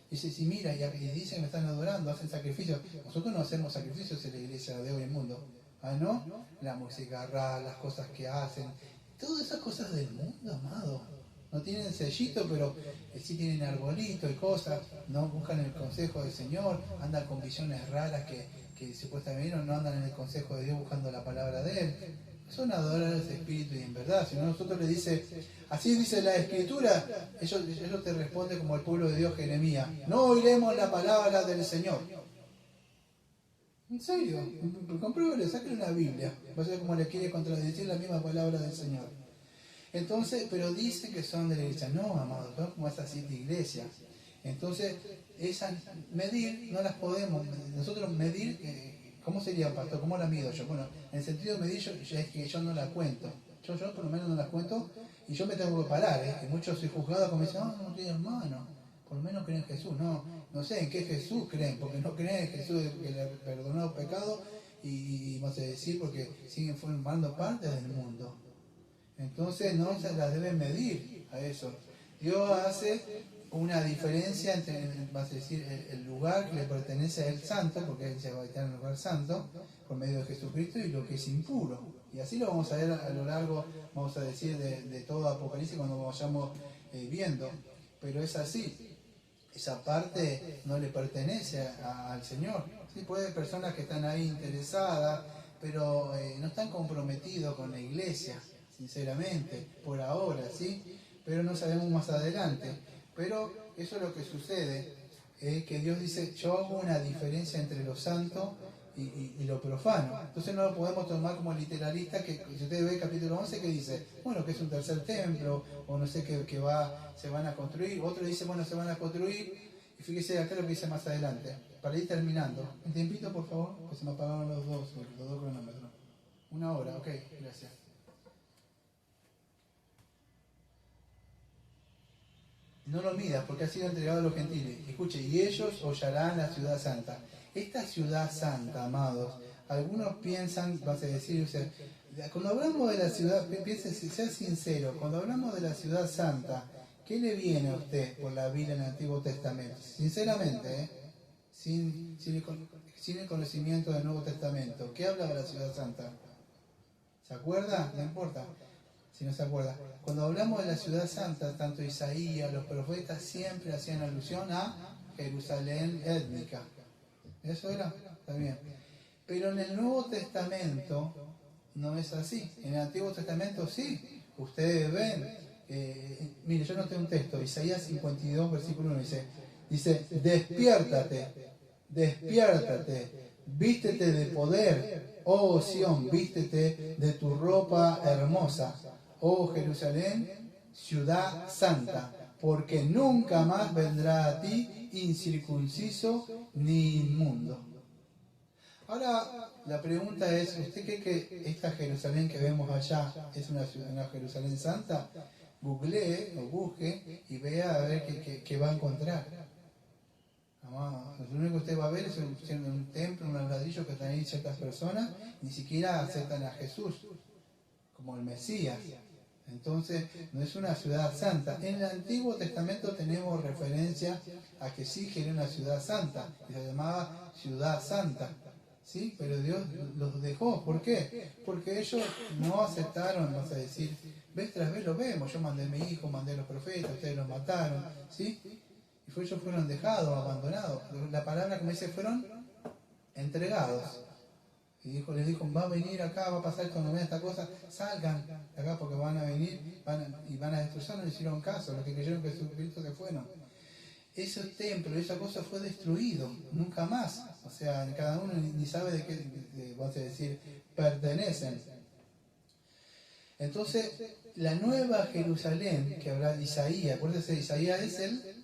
Speaker 1: Y dice, sí, mira, y dicen que me están adorando, hacen sacrificios. Nosotros no hacemos sacrificios en la iglesia de hoy en mundo. ¿Ah, no? La música rara, las cosas que hacen, todas esas cosas del mundo, amado. No tienen sellito, pero sí tienen arbolito y cosas. No buscan el consejo del Señor, andan con visiones raras que supuestamente no andan en el consejo de Dios buscando la palabra de Él. Son adoradores de espíritu y en verdad. Si no, nosotros le dice, así dice la Escritura, ellos te responden como el pueblo de Dios, Jeremías, no oiremos la palabra del Señor. En serio, compruébele, saquen una Biblia, va a ser como le quiere contradecir la misma palabra del Señor. Entonces, pero dicen que son de la iglesia. No, amados, son como esas 7 iglesias. Entonces, medir no las podemos, nosotros medir. ¿Cómo sería, pastor? ¿Cómo la mido yo? Bueno, en el sentido de medir, es que yo no la cuento. Yo por lo menos no la cuento y yo me tengo que parar. Que muchos soy juzgados como dicen, no tiene hermano, por lo menos creen en Jesús. No sé en qué Jesús creen, porque no creen en Jesús que le perdonó pecado y vamos a decir, porque siguen formando parte del mundo. Entonces no se las deben medir a eso. Dios hace una diferencia entre, vas a decir, el lugar que le pertenece a Él santo, porque Él se va a estar en el lugar santo, por medio de Jesucristo, y lo que es impuro. Y así lo vamos a ver a lo largo, vamos a decir, de todo Apocalipsis cuando vayamos viendo. Pero es así. Esa parte no le pertenece al Señor. Sí, puede haber personas que están ahí interesadas, pero no están comprometidos con la iglesia, sinceramente, por ahora, ¿sí? Pero no sabemos más adelante. Pero eso es lo que sucede, que Dios dice, yo hago una diferencia entre lo santo y lo profano. Entonces no lo podemos tomar como literalista, que si ustedes ven el capítulo 11 que dice, bueno, que es un tercer templo, o no sé, que se van a construir. Otro dice, bueno, se van a construir. Y fíjese acá lo que dice más adelante, para ir terminando. Un tiempito, por favor, pues se me apagaron los dos cronómetros. 1 hora, ok, gracias. No lo midas, porque ha sido entregado a los gentiles. Escuche, y ellos hollarán la ciudad santa. Esta ciudad santa, amados, algunos piensan, vas a decir, o sea, cuando hablamos de la ciudad, piensen, sea sincero, cuando hablamos de la ciudad santa, ¿qué le viene a usted por la Biblia en el Antiguo Testamento? Sinceramente, sin el conocimiento del Nuevo Testamento, ¿qué habla de la ciudad santa? ¿Se acuerda? No importa si no se acuerda. Cuando hablamos de la ciudad santa, tanto Isaías, los profetas siempre hacían alusión a Jerusalén étnica. ¿Eso era? Está bien. Pero en el Nuevo Testamento no es así. En el Antiguo Testamento sí. Ustedes ven, mire, yo noté un texto, Isaías 52, versículo 1, dice, despiértate, vístete de poder, oh Sión, vístete de tu ropa hermosa, oh Jerusalén, ciudad santa, porque nunca más vendrá a ti incircunciso ni inmundo. Ahora la pregunta es, ¿usted cree que esta Jerusalén que vemos allá es una Jerusalén santa? Googlee o busque y vea a ver qué va a encontrar. Lo único que usted va a ver es un templo, unos ladrillos que están ahí ciertas personas, ni siquiera aceptan a Jesús como el Mesías. Entonces, no es una ciudad santa. En el Antiguo Testamento tenemos referencia a que sí que era una ciudad santa, que se llamaba ciudad santa. ¿Sí? Pero Dios los dejó. ¿Por qué? Porque ellos no aceptaron, vas a decir, vez tras vez lo vemos. Yo mandé a mi hijo, mandé a los profetas, ustedes los mataron. ¿Sí? Y ellos fueron dejados, abandonados. La palabra que me dice, fueron entregados. Y les dijo, va a venir acá, va a pasar cuando vean esta cosa, salgan de acá porque van a venir y van a destrozar. No le hicieron caso, los que creyeron que Jesucristo se fueron. Ese templo, esa cosa fue destruido, nunca más. O sea, cada uno ni sabe de qué, vamos a decir, pertenecen. Entonces, la nueva Jerusalén que habrá Isaías, acuérdense, Isaías es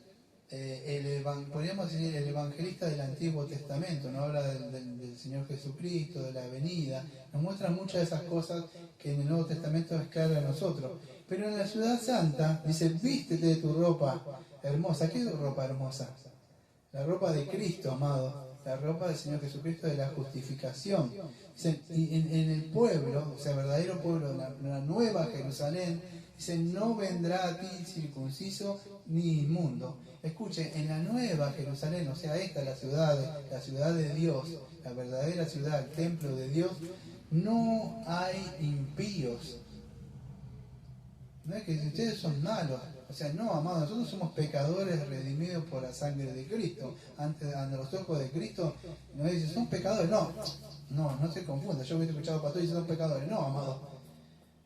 Speaker 1: podríamos decir el evangelista del Antiguo Testamento, no habla del Señor Jesucristo, de la venida, nos muestra muchas de esas cosas que en el Nuevo Testamento es claro a nosotros. Pero en la ciudad santa dice, vístete de tu ropa hermosa. ¿Qué es ropa hermosa? La ropa de Cristo, amado, la ropa del Señor Jesucristo de la justificación. Dice, y en el pueblo, o sea, verdadero pueblo, la nueva Jerusalén, dice, no vendrá a ti circunciso ni inmundo. Escuche, en la nueva Jerusalén, o sea, esta la ciudad de Dios, la verdadera ciudad, el templo de Dios, no hay impíos. No es que ustedes son malos, o sea, no, amados, nosotros somos pecadores redimidos por la sangre de Cristo. Ante los ojos de Cristo, no dice, son pecadores, no se confunda. Yo he escuchado pastores y dicen, son pecadores, no, amados.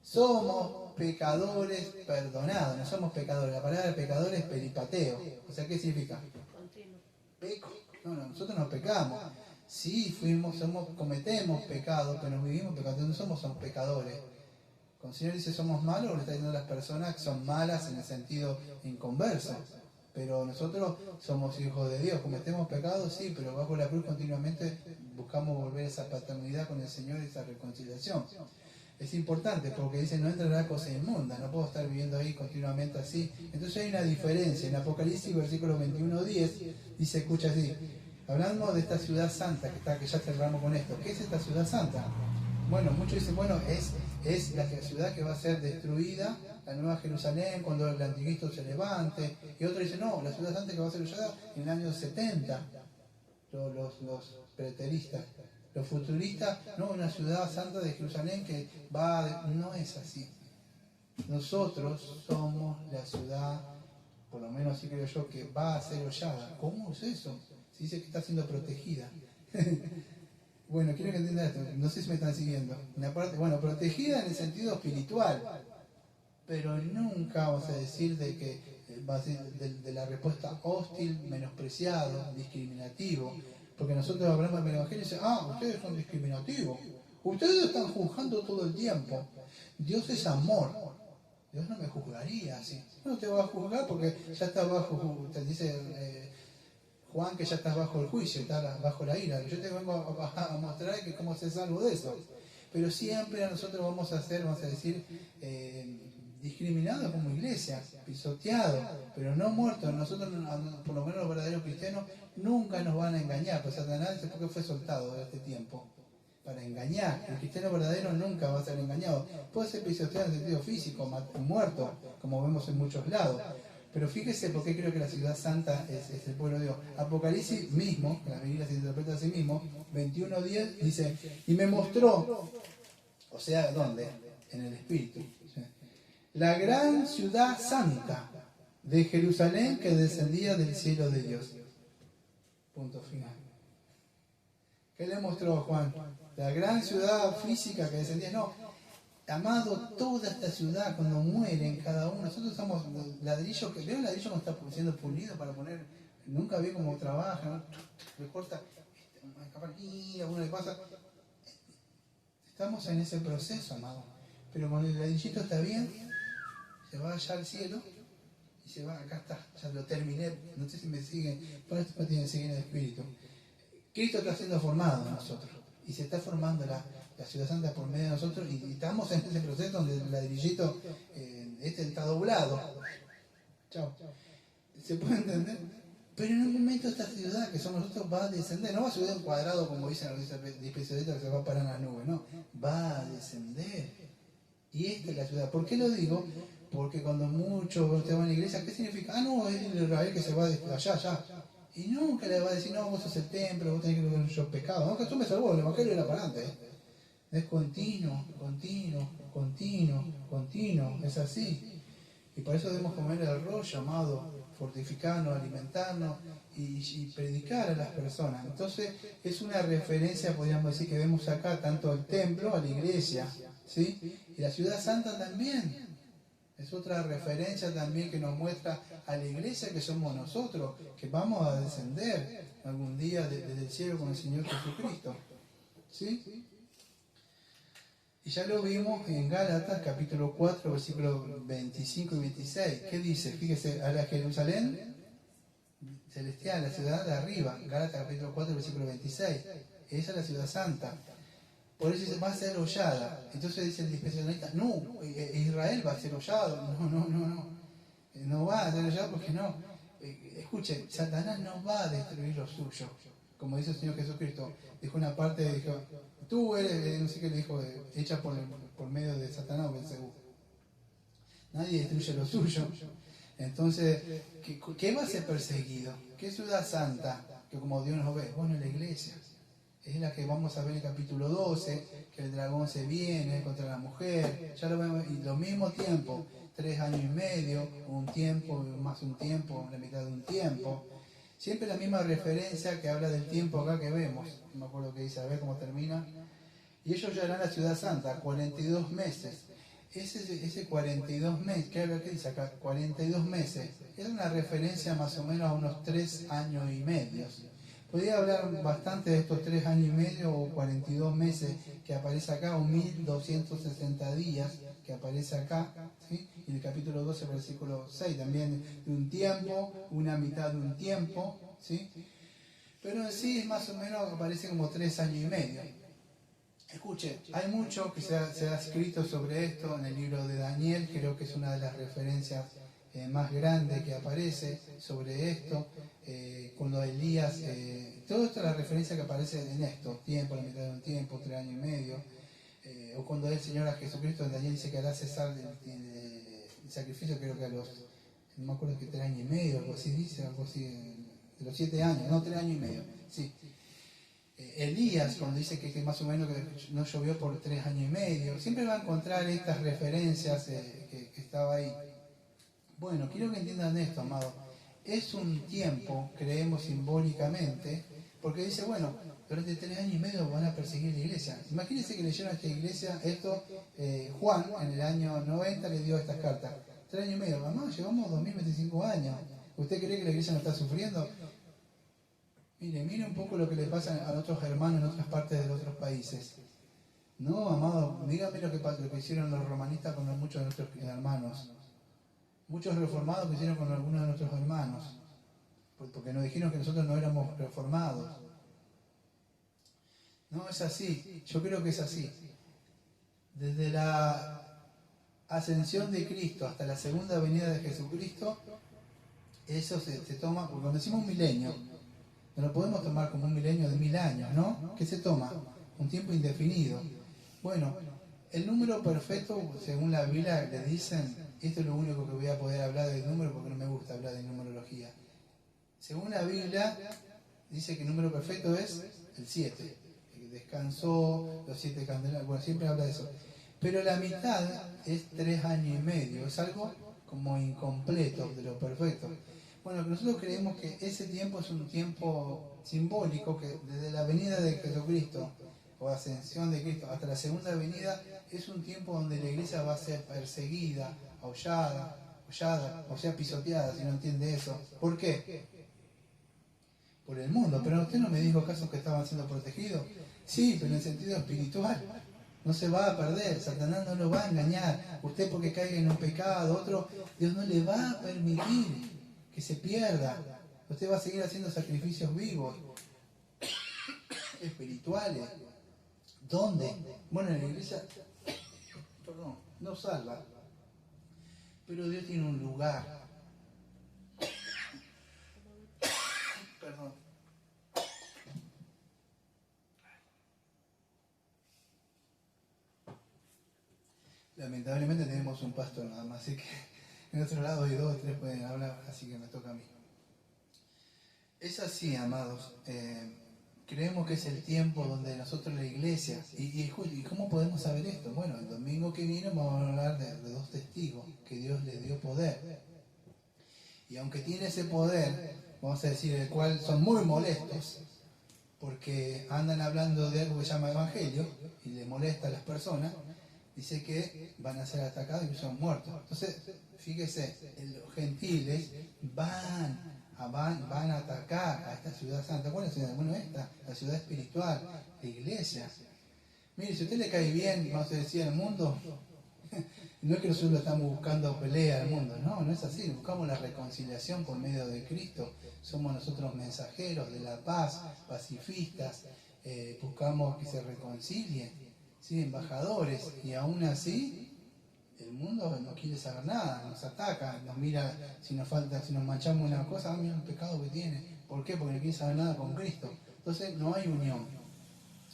Speaker 1: Somos pecadores perdonados, no somos pecadores. La palabra pecador es peripateo. O sea, ¿qué significa? Peco. No, nosotros no pecamos. Sí, cometemos pecados, pero vivimos pecando, no somos pecadores. Cuando el Señor dice somos malos, le está diciendo a las personas que son malas en el sentido inconverso. Pero nosotros somos hijos de Dios, cometemos pecados, sí, pero bajo la cruz continuamente buscamos volver a esa paternidad con el Señor y esa reconciliación. Es importante porque dice no entrará cosa inmunda, no puedo estar viviendo ahí continuamente así. Entonces hay una diferencia. En Apocalipsis, versículo 21:10, dice, escucha así, Hablando de esta ciudad santa, que ya cerramos con esto. ¿Qué es esta ciudad santa? Bueno, muchos dicen, bueno, es la ciudad que va a ser destruida, la Nueva Jerusalén, cuando el anticristo se levante. Y otros dicen, no, la ciudad santa que va a ser destruida en el año 70. Los preteristas. Los futuristas, no, una ciudad santa de Jerusalén que no es así. Nosotros somos la ciudad, por lo menos así creo yo, que va a ser hollada. ¿Cómo es eso? Se dice que está siendo protegida. Bueno, quiero que entiendan esto, no sé si me están siguiendo. Bueno, protegida en el sentido espiritual, pero nunca vamos a decir de que va a ser de la respuesta hostil, menospreciado, discriminativo, porque nosotros hablamos del Evangelio y dicen, ustedes son discriminativos, ustedes están juzgando todo el tiempo. Dios es amor, Dios no me juzgaría así, no te va a juzgar porque ya está bajo, te dice Juan que ya estás bajo el juicio, estás bajo la ira. Yo te vengo a mostrar que cómo se salvo de eso. Pero siempre a nosotros vamos a decir, discriminados como iglesia, pisoteados, pero no muertos. Nosotros, por lo menos los verdaderos cristianos, nunca nos van a engañar. Pues Satanás es porque fue soltado de este tiempo. Para engañar. El cristiano verdadero nunca va a ser engañado. Puede ser pisoteado en sentido físico, muerto, como vemos en muchos lados. Pero fíjese por qué creo que la ciudad santa es el pueblo de Dios. Apocalipsis mismo, que la Biblia se interpreta a sí mismo, 21:10 dice, y me mostró, o sea, ¿dónde? En el Espíritu. La gran ciudad santa de Jerusalén que descendía del cielo de Dios. Punto final. ¿Qué le mostró Juan? La gran ciudad física que descendía, no. Amado, toda esta ciudad, cuando mueren cada uno, nosotros somos ladrillos, ¿veo el ladrillo cuando está siendo pulido para poner? Nunca vi cómo trabaja, ¿no? Le corta, alguno le pasa. Estamos en ese proceso, amado. Pero cuando el ladrillito está bien, se va allá al cielo y se va, acá está, ya lo terminé, no sé si me siguen, para esto me tienen que seguir en el Espíritu. Cristo está siendo formado en nosotros y se está formando la ciudad santa por medio de nosotros y estamos en ese proceso donde el ladrillito está doblado. Chao. ¿Se puede entender? Pero en un momento esta ciudad que somos nosotros va a descender, no va a subir un cuadrado como dicen los especialistas que se va a parar en la nube, no, va a descender. Y esta es la ciudad. ¿Por qué lo digo? Porque cuando muchos te van a la iglesia, ¿qué significa? No, es el Israel que se va allá. Y nunca le va a decir, no, vos sos el templo, vos tenés que ver los pecados. No, que tú me salvó, el evangelio era para antes. Es continuo, es así. Y por eso debemos comer el arroz llamado, fortificarnos, alimentarnos y predicar a las personas. Entonces es una referencia, podríamos decir, que vemos acá, tanto al templo, a la iglesia, ¿sí? Y la ciudad santa también. Es otra referencia también que nos muestra a la iglesia que somos nosotros, que vamos a descender algún día desde el cielo con el Señor Jesucristo. ¿Sí? Y ya lo vimos en Gálatas, capítulo 4, versículos 25 y 26. ¿Qué dice? Fíjese, a la Jerusalén celestial, la ciudad de arriba. Gálatas, capítulo 4, versículo 26. Esa es la ciudad santa. Por eso dice, va a ser hollada. Entonces dice el dispensacionalista, no, Israel va a ser hollado. No. No va a ser hollado porque no. Escuche, Satanás no va a destruir lo suyo. Como dice el Señor Jesucristo, dijo una parte, dijo, tú eres, no sé qué le dijo, hecha por medio de Satanás o Belcebú. Nadie destruye lo suyo. Entonces, ¿qué va a ser perseguido? ¿Qué ciudad santa? Que como Dios nos ve, bueno, la iglesia. Es la que vamos a ver en el capítulo 12, que el dragón se viene contra la mujer, ya lo vemos, y lo mismo tiempo, 3 años y medio, un tiempo, más un tiempo, la mitad de un tiempo. Siempre la misma referencia que habla del tiempo acá que vemos. No me acuerdo qué dice, a ver cómo termina. Y ellos ya harán la ciudad santa, 42 meses. Ese 42 meses, ¿qué dice acá? 42 meses. Es una referencia más o menos a unos 3 años y medio. Podría hablar bastante de estos 3 años y medio o 42 meses que aparece acá, o 1260 días que aparece acá, ¿sí? Y en el capítulo 12, versículo 6, también de un tiempo, una mitad de un tiempo, ¿sí? Pero en sí es más o menos, aparece como 3 años y medio. Escuche, hay mucho que se ha escrito sobre esto en el libro de Daniel, creo que es una de las referencias más grande que aparece sobre esto, cuando Elías, todo esto es la referencia que aparece en esto, tiempo, la mitad de un tiempo, 3 años y medio, o cuando el Señor a Jesucristo, Daniel dice que hará cesar el sacrificio, creo que a los, no me acuerdo que 3 años y medio, algo así dice, algo así, de los 7 años, no, 3 años y medio, sí. Elías, cuando dice que más o menos que no llovió por 3 años y medio, siempre va a encontrar estas referencias que estaba ahí. Bueno, quiero que entiendan esto, amado. Es un tiempo, creemos simbólicamente, porque dice, bueno, durante 3 años y medio van a perseguir la iglesia. Imagínense que leyeron a esta iglesia esto, Juan en el año 90 le dio estas cartas. 3 años y medio, mamá, llevamos 2025 años. ¿Usted cree que la iglesia no está sufriendo? Mire un poco lo que le pasa a otros hermanos en otras partes de otros países. No, amado, dígame lo que hicieron los romanistas con muchos de nuestros hermanos. Muchos reformados que hicieron con algunos de nuestros hermanos. Porque nos dijeron que nosotros no éramos reformados. No, es así. Yo creo que es así. Desde la ascensión de Cristo hasta la segunda venida de Jesucristo, eso se toma, porque cuando decimos un milenio, no lo podemos tomar como un milenio de 1000 años, ¿no? ¿Qué se toma? Un tiempo indefinido. Bueno, el número perfecto, según la Biblia, le dicen, esto es lo único que voy a poder hablar del número porque no me gusta hablar de numerología. Según la Biblia, dice que el número perfecto es el 7. El que descansó, los 7 candelabros, bueno, siempre habla de eso. Pero la mitad es 3 años y medio, es algo como incompleto de lo perfecto. Bueno, nosotros creemos que ese tiempo es un tiempo simbólico, que desde la venida de Jesucristo o ascensión de Cristo hasta la segunda venida es un tiempo donde la iglesia va a ser perseguida, aullada, o sea, pisoteada, si no entiende eso. ¿Por qué? Por el mundo. Pero usted no me dijo acaso que estaban siendo protegidos. Sí, pero en el sentido espiritual. No se va a perder, Satanás no lo va a engañar. Usted porque caiga en un pecado, otro, Dios no le va a permitir que se pierda. Usted va a seguir haciendo sacrificios vivos, espirituales. ¿Dónde? Bueno, en la iglesia, perdón, no salva. Pero Dios tiene un lugar. Perdón. Lamentablemente tenemos un pastor nada más, así que en otro lado hay 2 o 3 pueden hablar, así que me toca a mí. Es así, amados. Creemos que es el tiempo donde nosotros, la iglesia, ¿y cómo podemos saber esto? Bueno, el domingo que viene vamos a hablar de 2 testigos que Dios les dio poder. Y aunque tiene ese poder, vamos a decir, el cual son muy molestos, porque andan hablando de algo que se llama evangelio y le molesta a las personas, dice que van a ser atacados y son muertos. Entonces, fíjese, los gentiles van a atacar a esta ciudad santa. ¿Cuál es la ciudad? Bueno, esta, la ciudad espiritual, la iglesia. Mire, si a usted le cae bien, vamos a decir, al mundo, no es que nosotros estamos buscando pelea al mundo, no es así. Buscamos la reconciliación por medio de Cristo. Somos nosotros mensajeros de la paz, pacifistas, buscamos que se reconcilien, ¿sí? Embajadores, y aún así el mundo no quiere saber nada, nos ataca, nos mira si nos manchamos una cosa, mira el pecado que tiene. ¿Por qué? Porque no quiere saber nada con Cristo. Entonces no hay unión.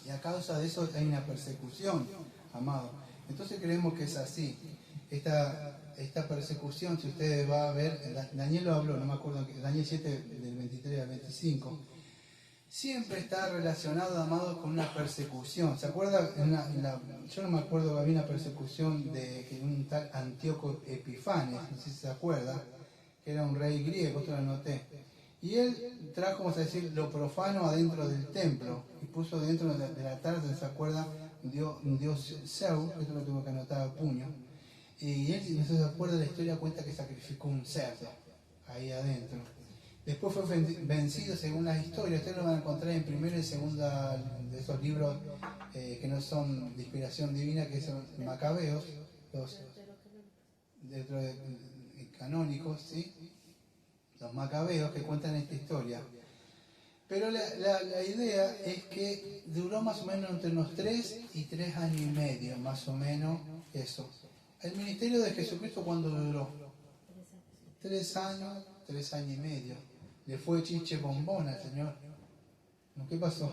Speaker 1: Y a causa de eso hay una persecución, amado. Entonces creemos que es así. Esta persecución, si ustedes va a ver, Daniel lo habló, no me acuerdo, Daniel 7 del 23 al 25, siempre está relacionado, amado, con una persecución. ¿Se acuerda? Yo no me acuerdo que había una persecución de un tal Antíoco Epifanes, no sé si se acuerda, que era un rey griego, esto lo anoté. Y él trajo, vamos a decir, lo profano adentro del templo y puso dentro del altar, ¿se acuerda? Un dios Zeus, esto lo tuvo que anotar a puño. Y él, si no se acuerda de la historia, cuenta que sacrificó un cerdo ahí adentro. Después fue vencido según las historias. Ustedes lo van a encontrar en primera y segunda de esos libros que no son de inspiración divina, que son Macabeos, los canónicos, ¿sí? Los Macabeos que cuentan esta historia. Pero la idea es que duró más o menos entre unos 3 y 3 años y medio, más o menos eso. El ministerio de Jesucristo, ¿cuándo duró? 3 años, 3 años y medio. Le fue chiche bombón al Señor. ¿Qué pasó?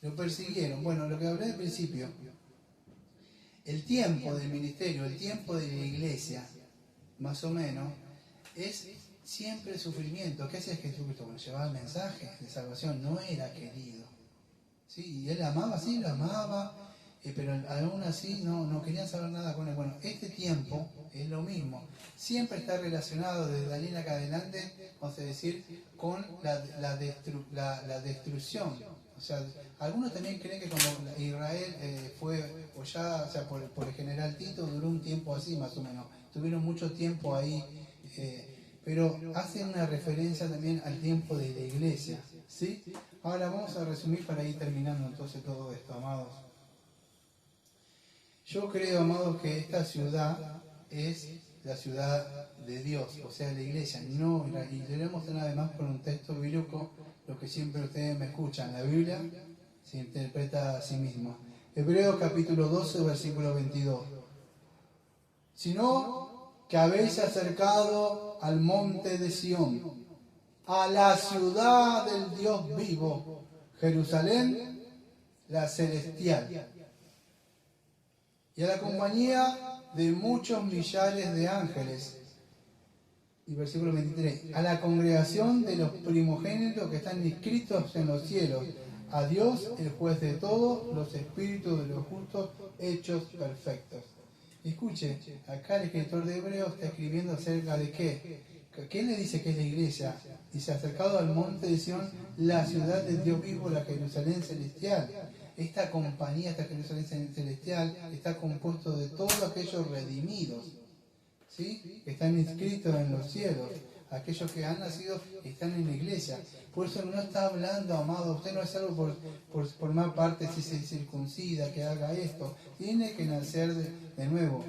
Speaker 1: Lo persiguieron. Bueno, lo que hablé al principio, el tiempo del ministerio, el tiempo de la iglesia, más o menos, es siempre sufrimiento. ¿Qué hacía Jesucristo? Bueno, llevaba el mensaje de salvación, no era querido. ¿Sí? Y él amaba, sí, lo amaba, pero aún así no querían saber nada con él. Bueno, este tiempo es lo mismo. Siempre está relacionado desde Daniel acá adelante, vamos a decir, con la destrucción. O sea, algunos también creen que como Israel fue hollada, o sea, por el general Tito, duró un tiempo así más o menos. Tuvieron mucho tiempo ahí, pero hacen una referencia también al tiempo de la iglesia, ¿sí? Ahora vamos a resumir para ir terminando entonces todo esto, amados. Yo creo, amados, que esta ciudad es la ciudad de Dios, o sea, la iglesia. No, y tenemos además con un texto bíblico, lo que siempre ustedes me escuchan, la Biblia se interpreta a sí misma. Hebreos capítulo 12, versículo 22. Sino que habéis acercado al monte de Sión, a la ciudad del Dios vivo, Jerusalén, la celestial, y a la compañía de muchos millares de ángeles. Y versículo 23, a la congregación de los primogénitos que están inscritos en los cielos, a Dios, el juez de todos, los espíritus de los justos hechos perfectos. Escuche, acá el escritor de Hebreos está escribiendo acerca de qué. ¿Qué le dice que es la iglesia? Dice, acercado al monte de Sión, la ciudad del Dios vivo, la Jerusalén celestial. Esta compañía, esta Jerusalén celestial, está compuesto de todos aquellos redimidos, ¿sí? Que están inscritos en los cielos. Aquellos que han nacido están en la iglesia. Por eso no está hablando, amado, usted no es algo por formar parte, si se circuncida, que haga esto. Tiene que nacer de nuevo.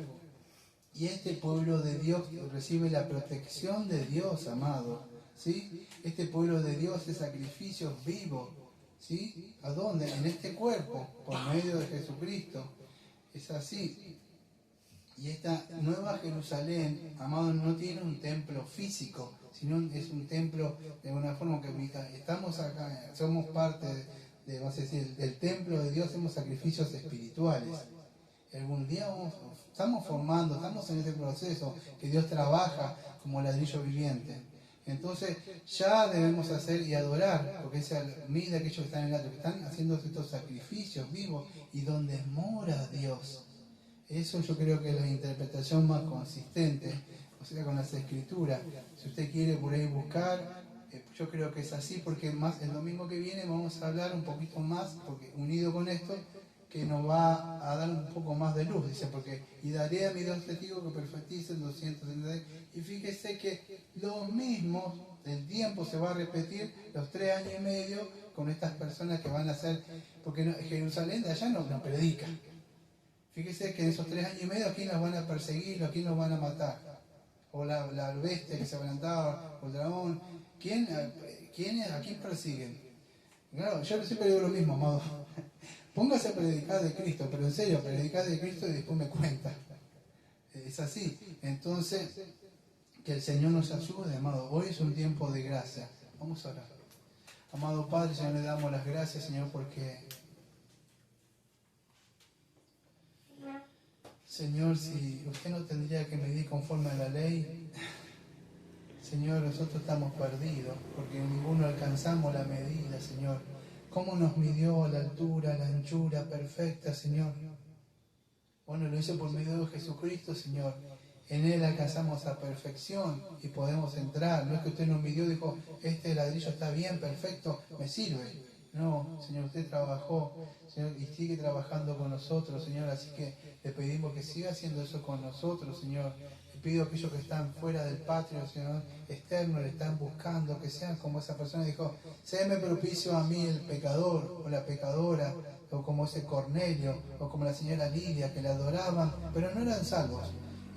Speaker 1: Y este pueblo de Dios recibe la protección de Dios, amado, ¿sí? Este pueblo de Dios es sacrificio vivo, ¿sí? ¿A dónde? En este cuerpo, por medio de Jesucristo. Es así. Y esta nueva Jerusalén, amado, no tiene un templo físico, sino es un templo de una forma que estamos acá, somos parte vamos a decir, del templo de Dios, hacemos sacrificios espirituales. Algún día estamos formando, estamos en ese proceso que Dios trabaja como ladrillo viviente. Entonces ya debemos hacer y adorar, porque esa mira aquellos que están en el atrio, que están haciendo estos sacrificios vivos y donde mora Dios. Eso yo creo que es la interpretación más consistente, o sea, con las escrituras. Si usted quiere por ahí buscar, yo creo que es así, porque más el domingo que viene vamos a hablar un poquito más, porque unido con esto, que nos va a dar un poco más de luz, dice, porque y daré a mis dos testigos que perfecticen 270. Y fíjese que lo mismo, el tiempo se va a repetir los 3 años y medio con estas personas que van a hacer, porque Jerusalén de allá no predica. Fíjese que en esos 3 años y medio, ¿a quién los van a perseguir? ¿A quién los van a matar? O la bestia que se adelantaba, o el dragón. ¿A quién persiguen? Claro, yo siempre digo lo mismo, amado. Póngase a predicar de Cristo, pero en serio, predicar de Cristo y después me cuenta. Es así. Entonces, que el Señor nos ayude, amado. Hoy es un tiempo de gracia. Vamos a orar. Amado Padre, Señor, le damos las gracias, Señor, porque... Señor, si usted no tendría que medir conforme a la ley, Señor, nosotros estamos perdidos, porque ninguno alcanzamos la medida, Señor. ¿Cómo nos midió la altura, la anchura perfecta, Señor? Bueno, lo hizo por medio de Jesucristo, Señor. En Él alcanzamos la perfección y podemos entrar. No es que usted nos midió y dijo, este ladrillo está bien, perfecto, me sirve. No, Señor, usted trabajó, Señor, y sigue trabajando con nosotros, Señor. Así que le pedimos que siga haciendo eso con nosotros, Señor. Le pido a aquellos que están fuera del patio, Señor, externo, le están buscando, que sean como esa persona que dijo, séme propicio a mí el pecador o la pecadora, o como ese Cornelio, o como la señora Lidia, que la adoraban, pero no eran salvos.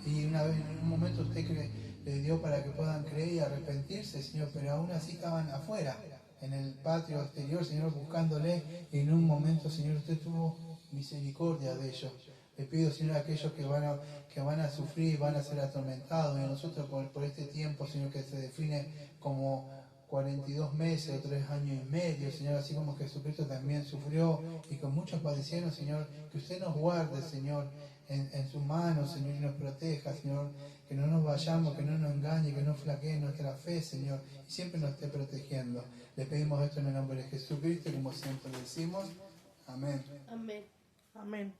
Speaker 1: Y una vez, en un momento usted le dio para que puedan creer y arrepentirse, Señor, pero aún así estaban afuera, en el patio exterior, Señor, buscándole, y en un momento, Señor, usted tuvo misericordia de ellos. Le pido, Señor, a aquellos que van a sufrir, van a ser atormentados, y a nosotros por este tiempo, Señor, que se define como 42 meses o 3 años y medio, Señor, así como Jesucristo también sufrió y con muchos padecieron, Señor, que usted nos guarde, Señor, en sus manos, Señor, y nos proteja, Señor, que no nos vayamos, que no nos engañe, que no flaquee nuestra fe, Señor, y siempre nos esté protegiendo. Le pedimos esto en el nombre de Jesucristo, y como siempre decimos, amén.
Speaker 2: Amén.
Speaker 3: Amén.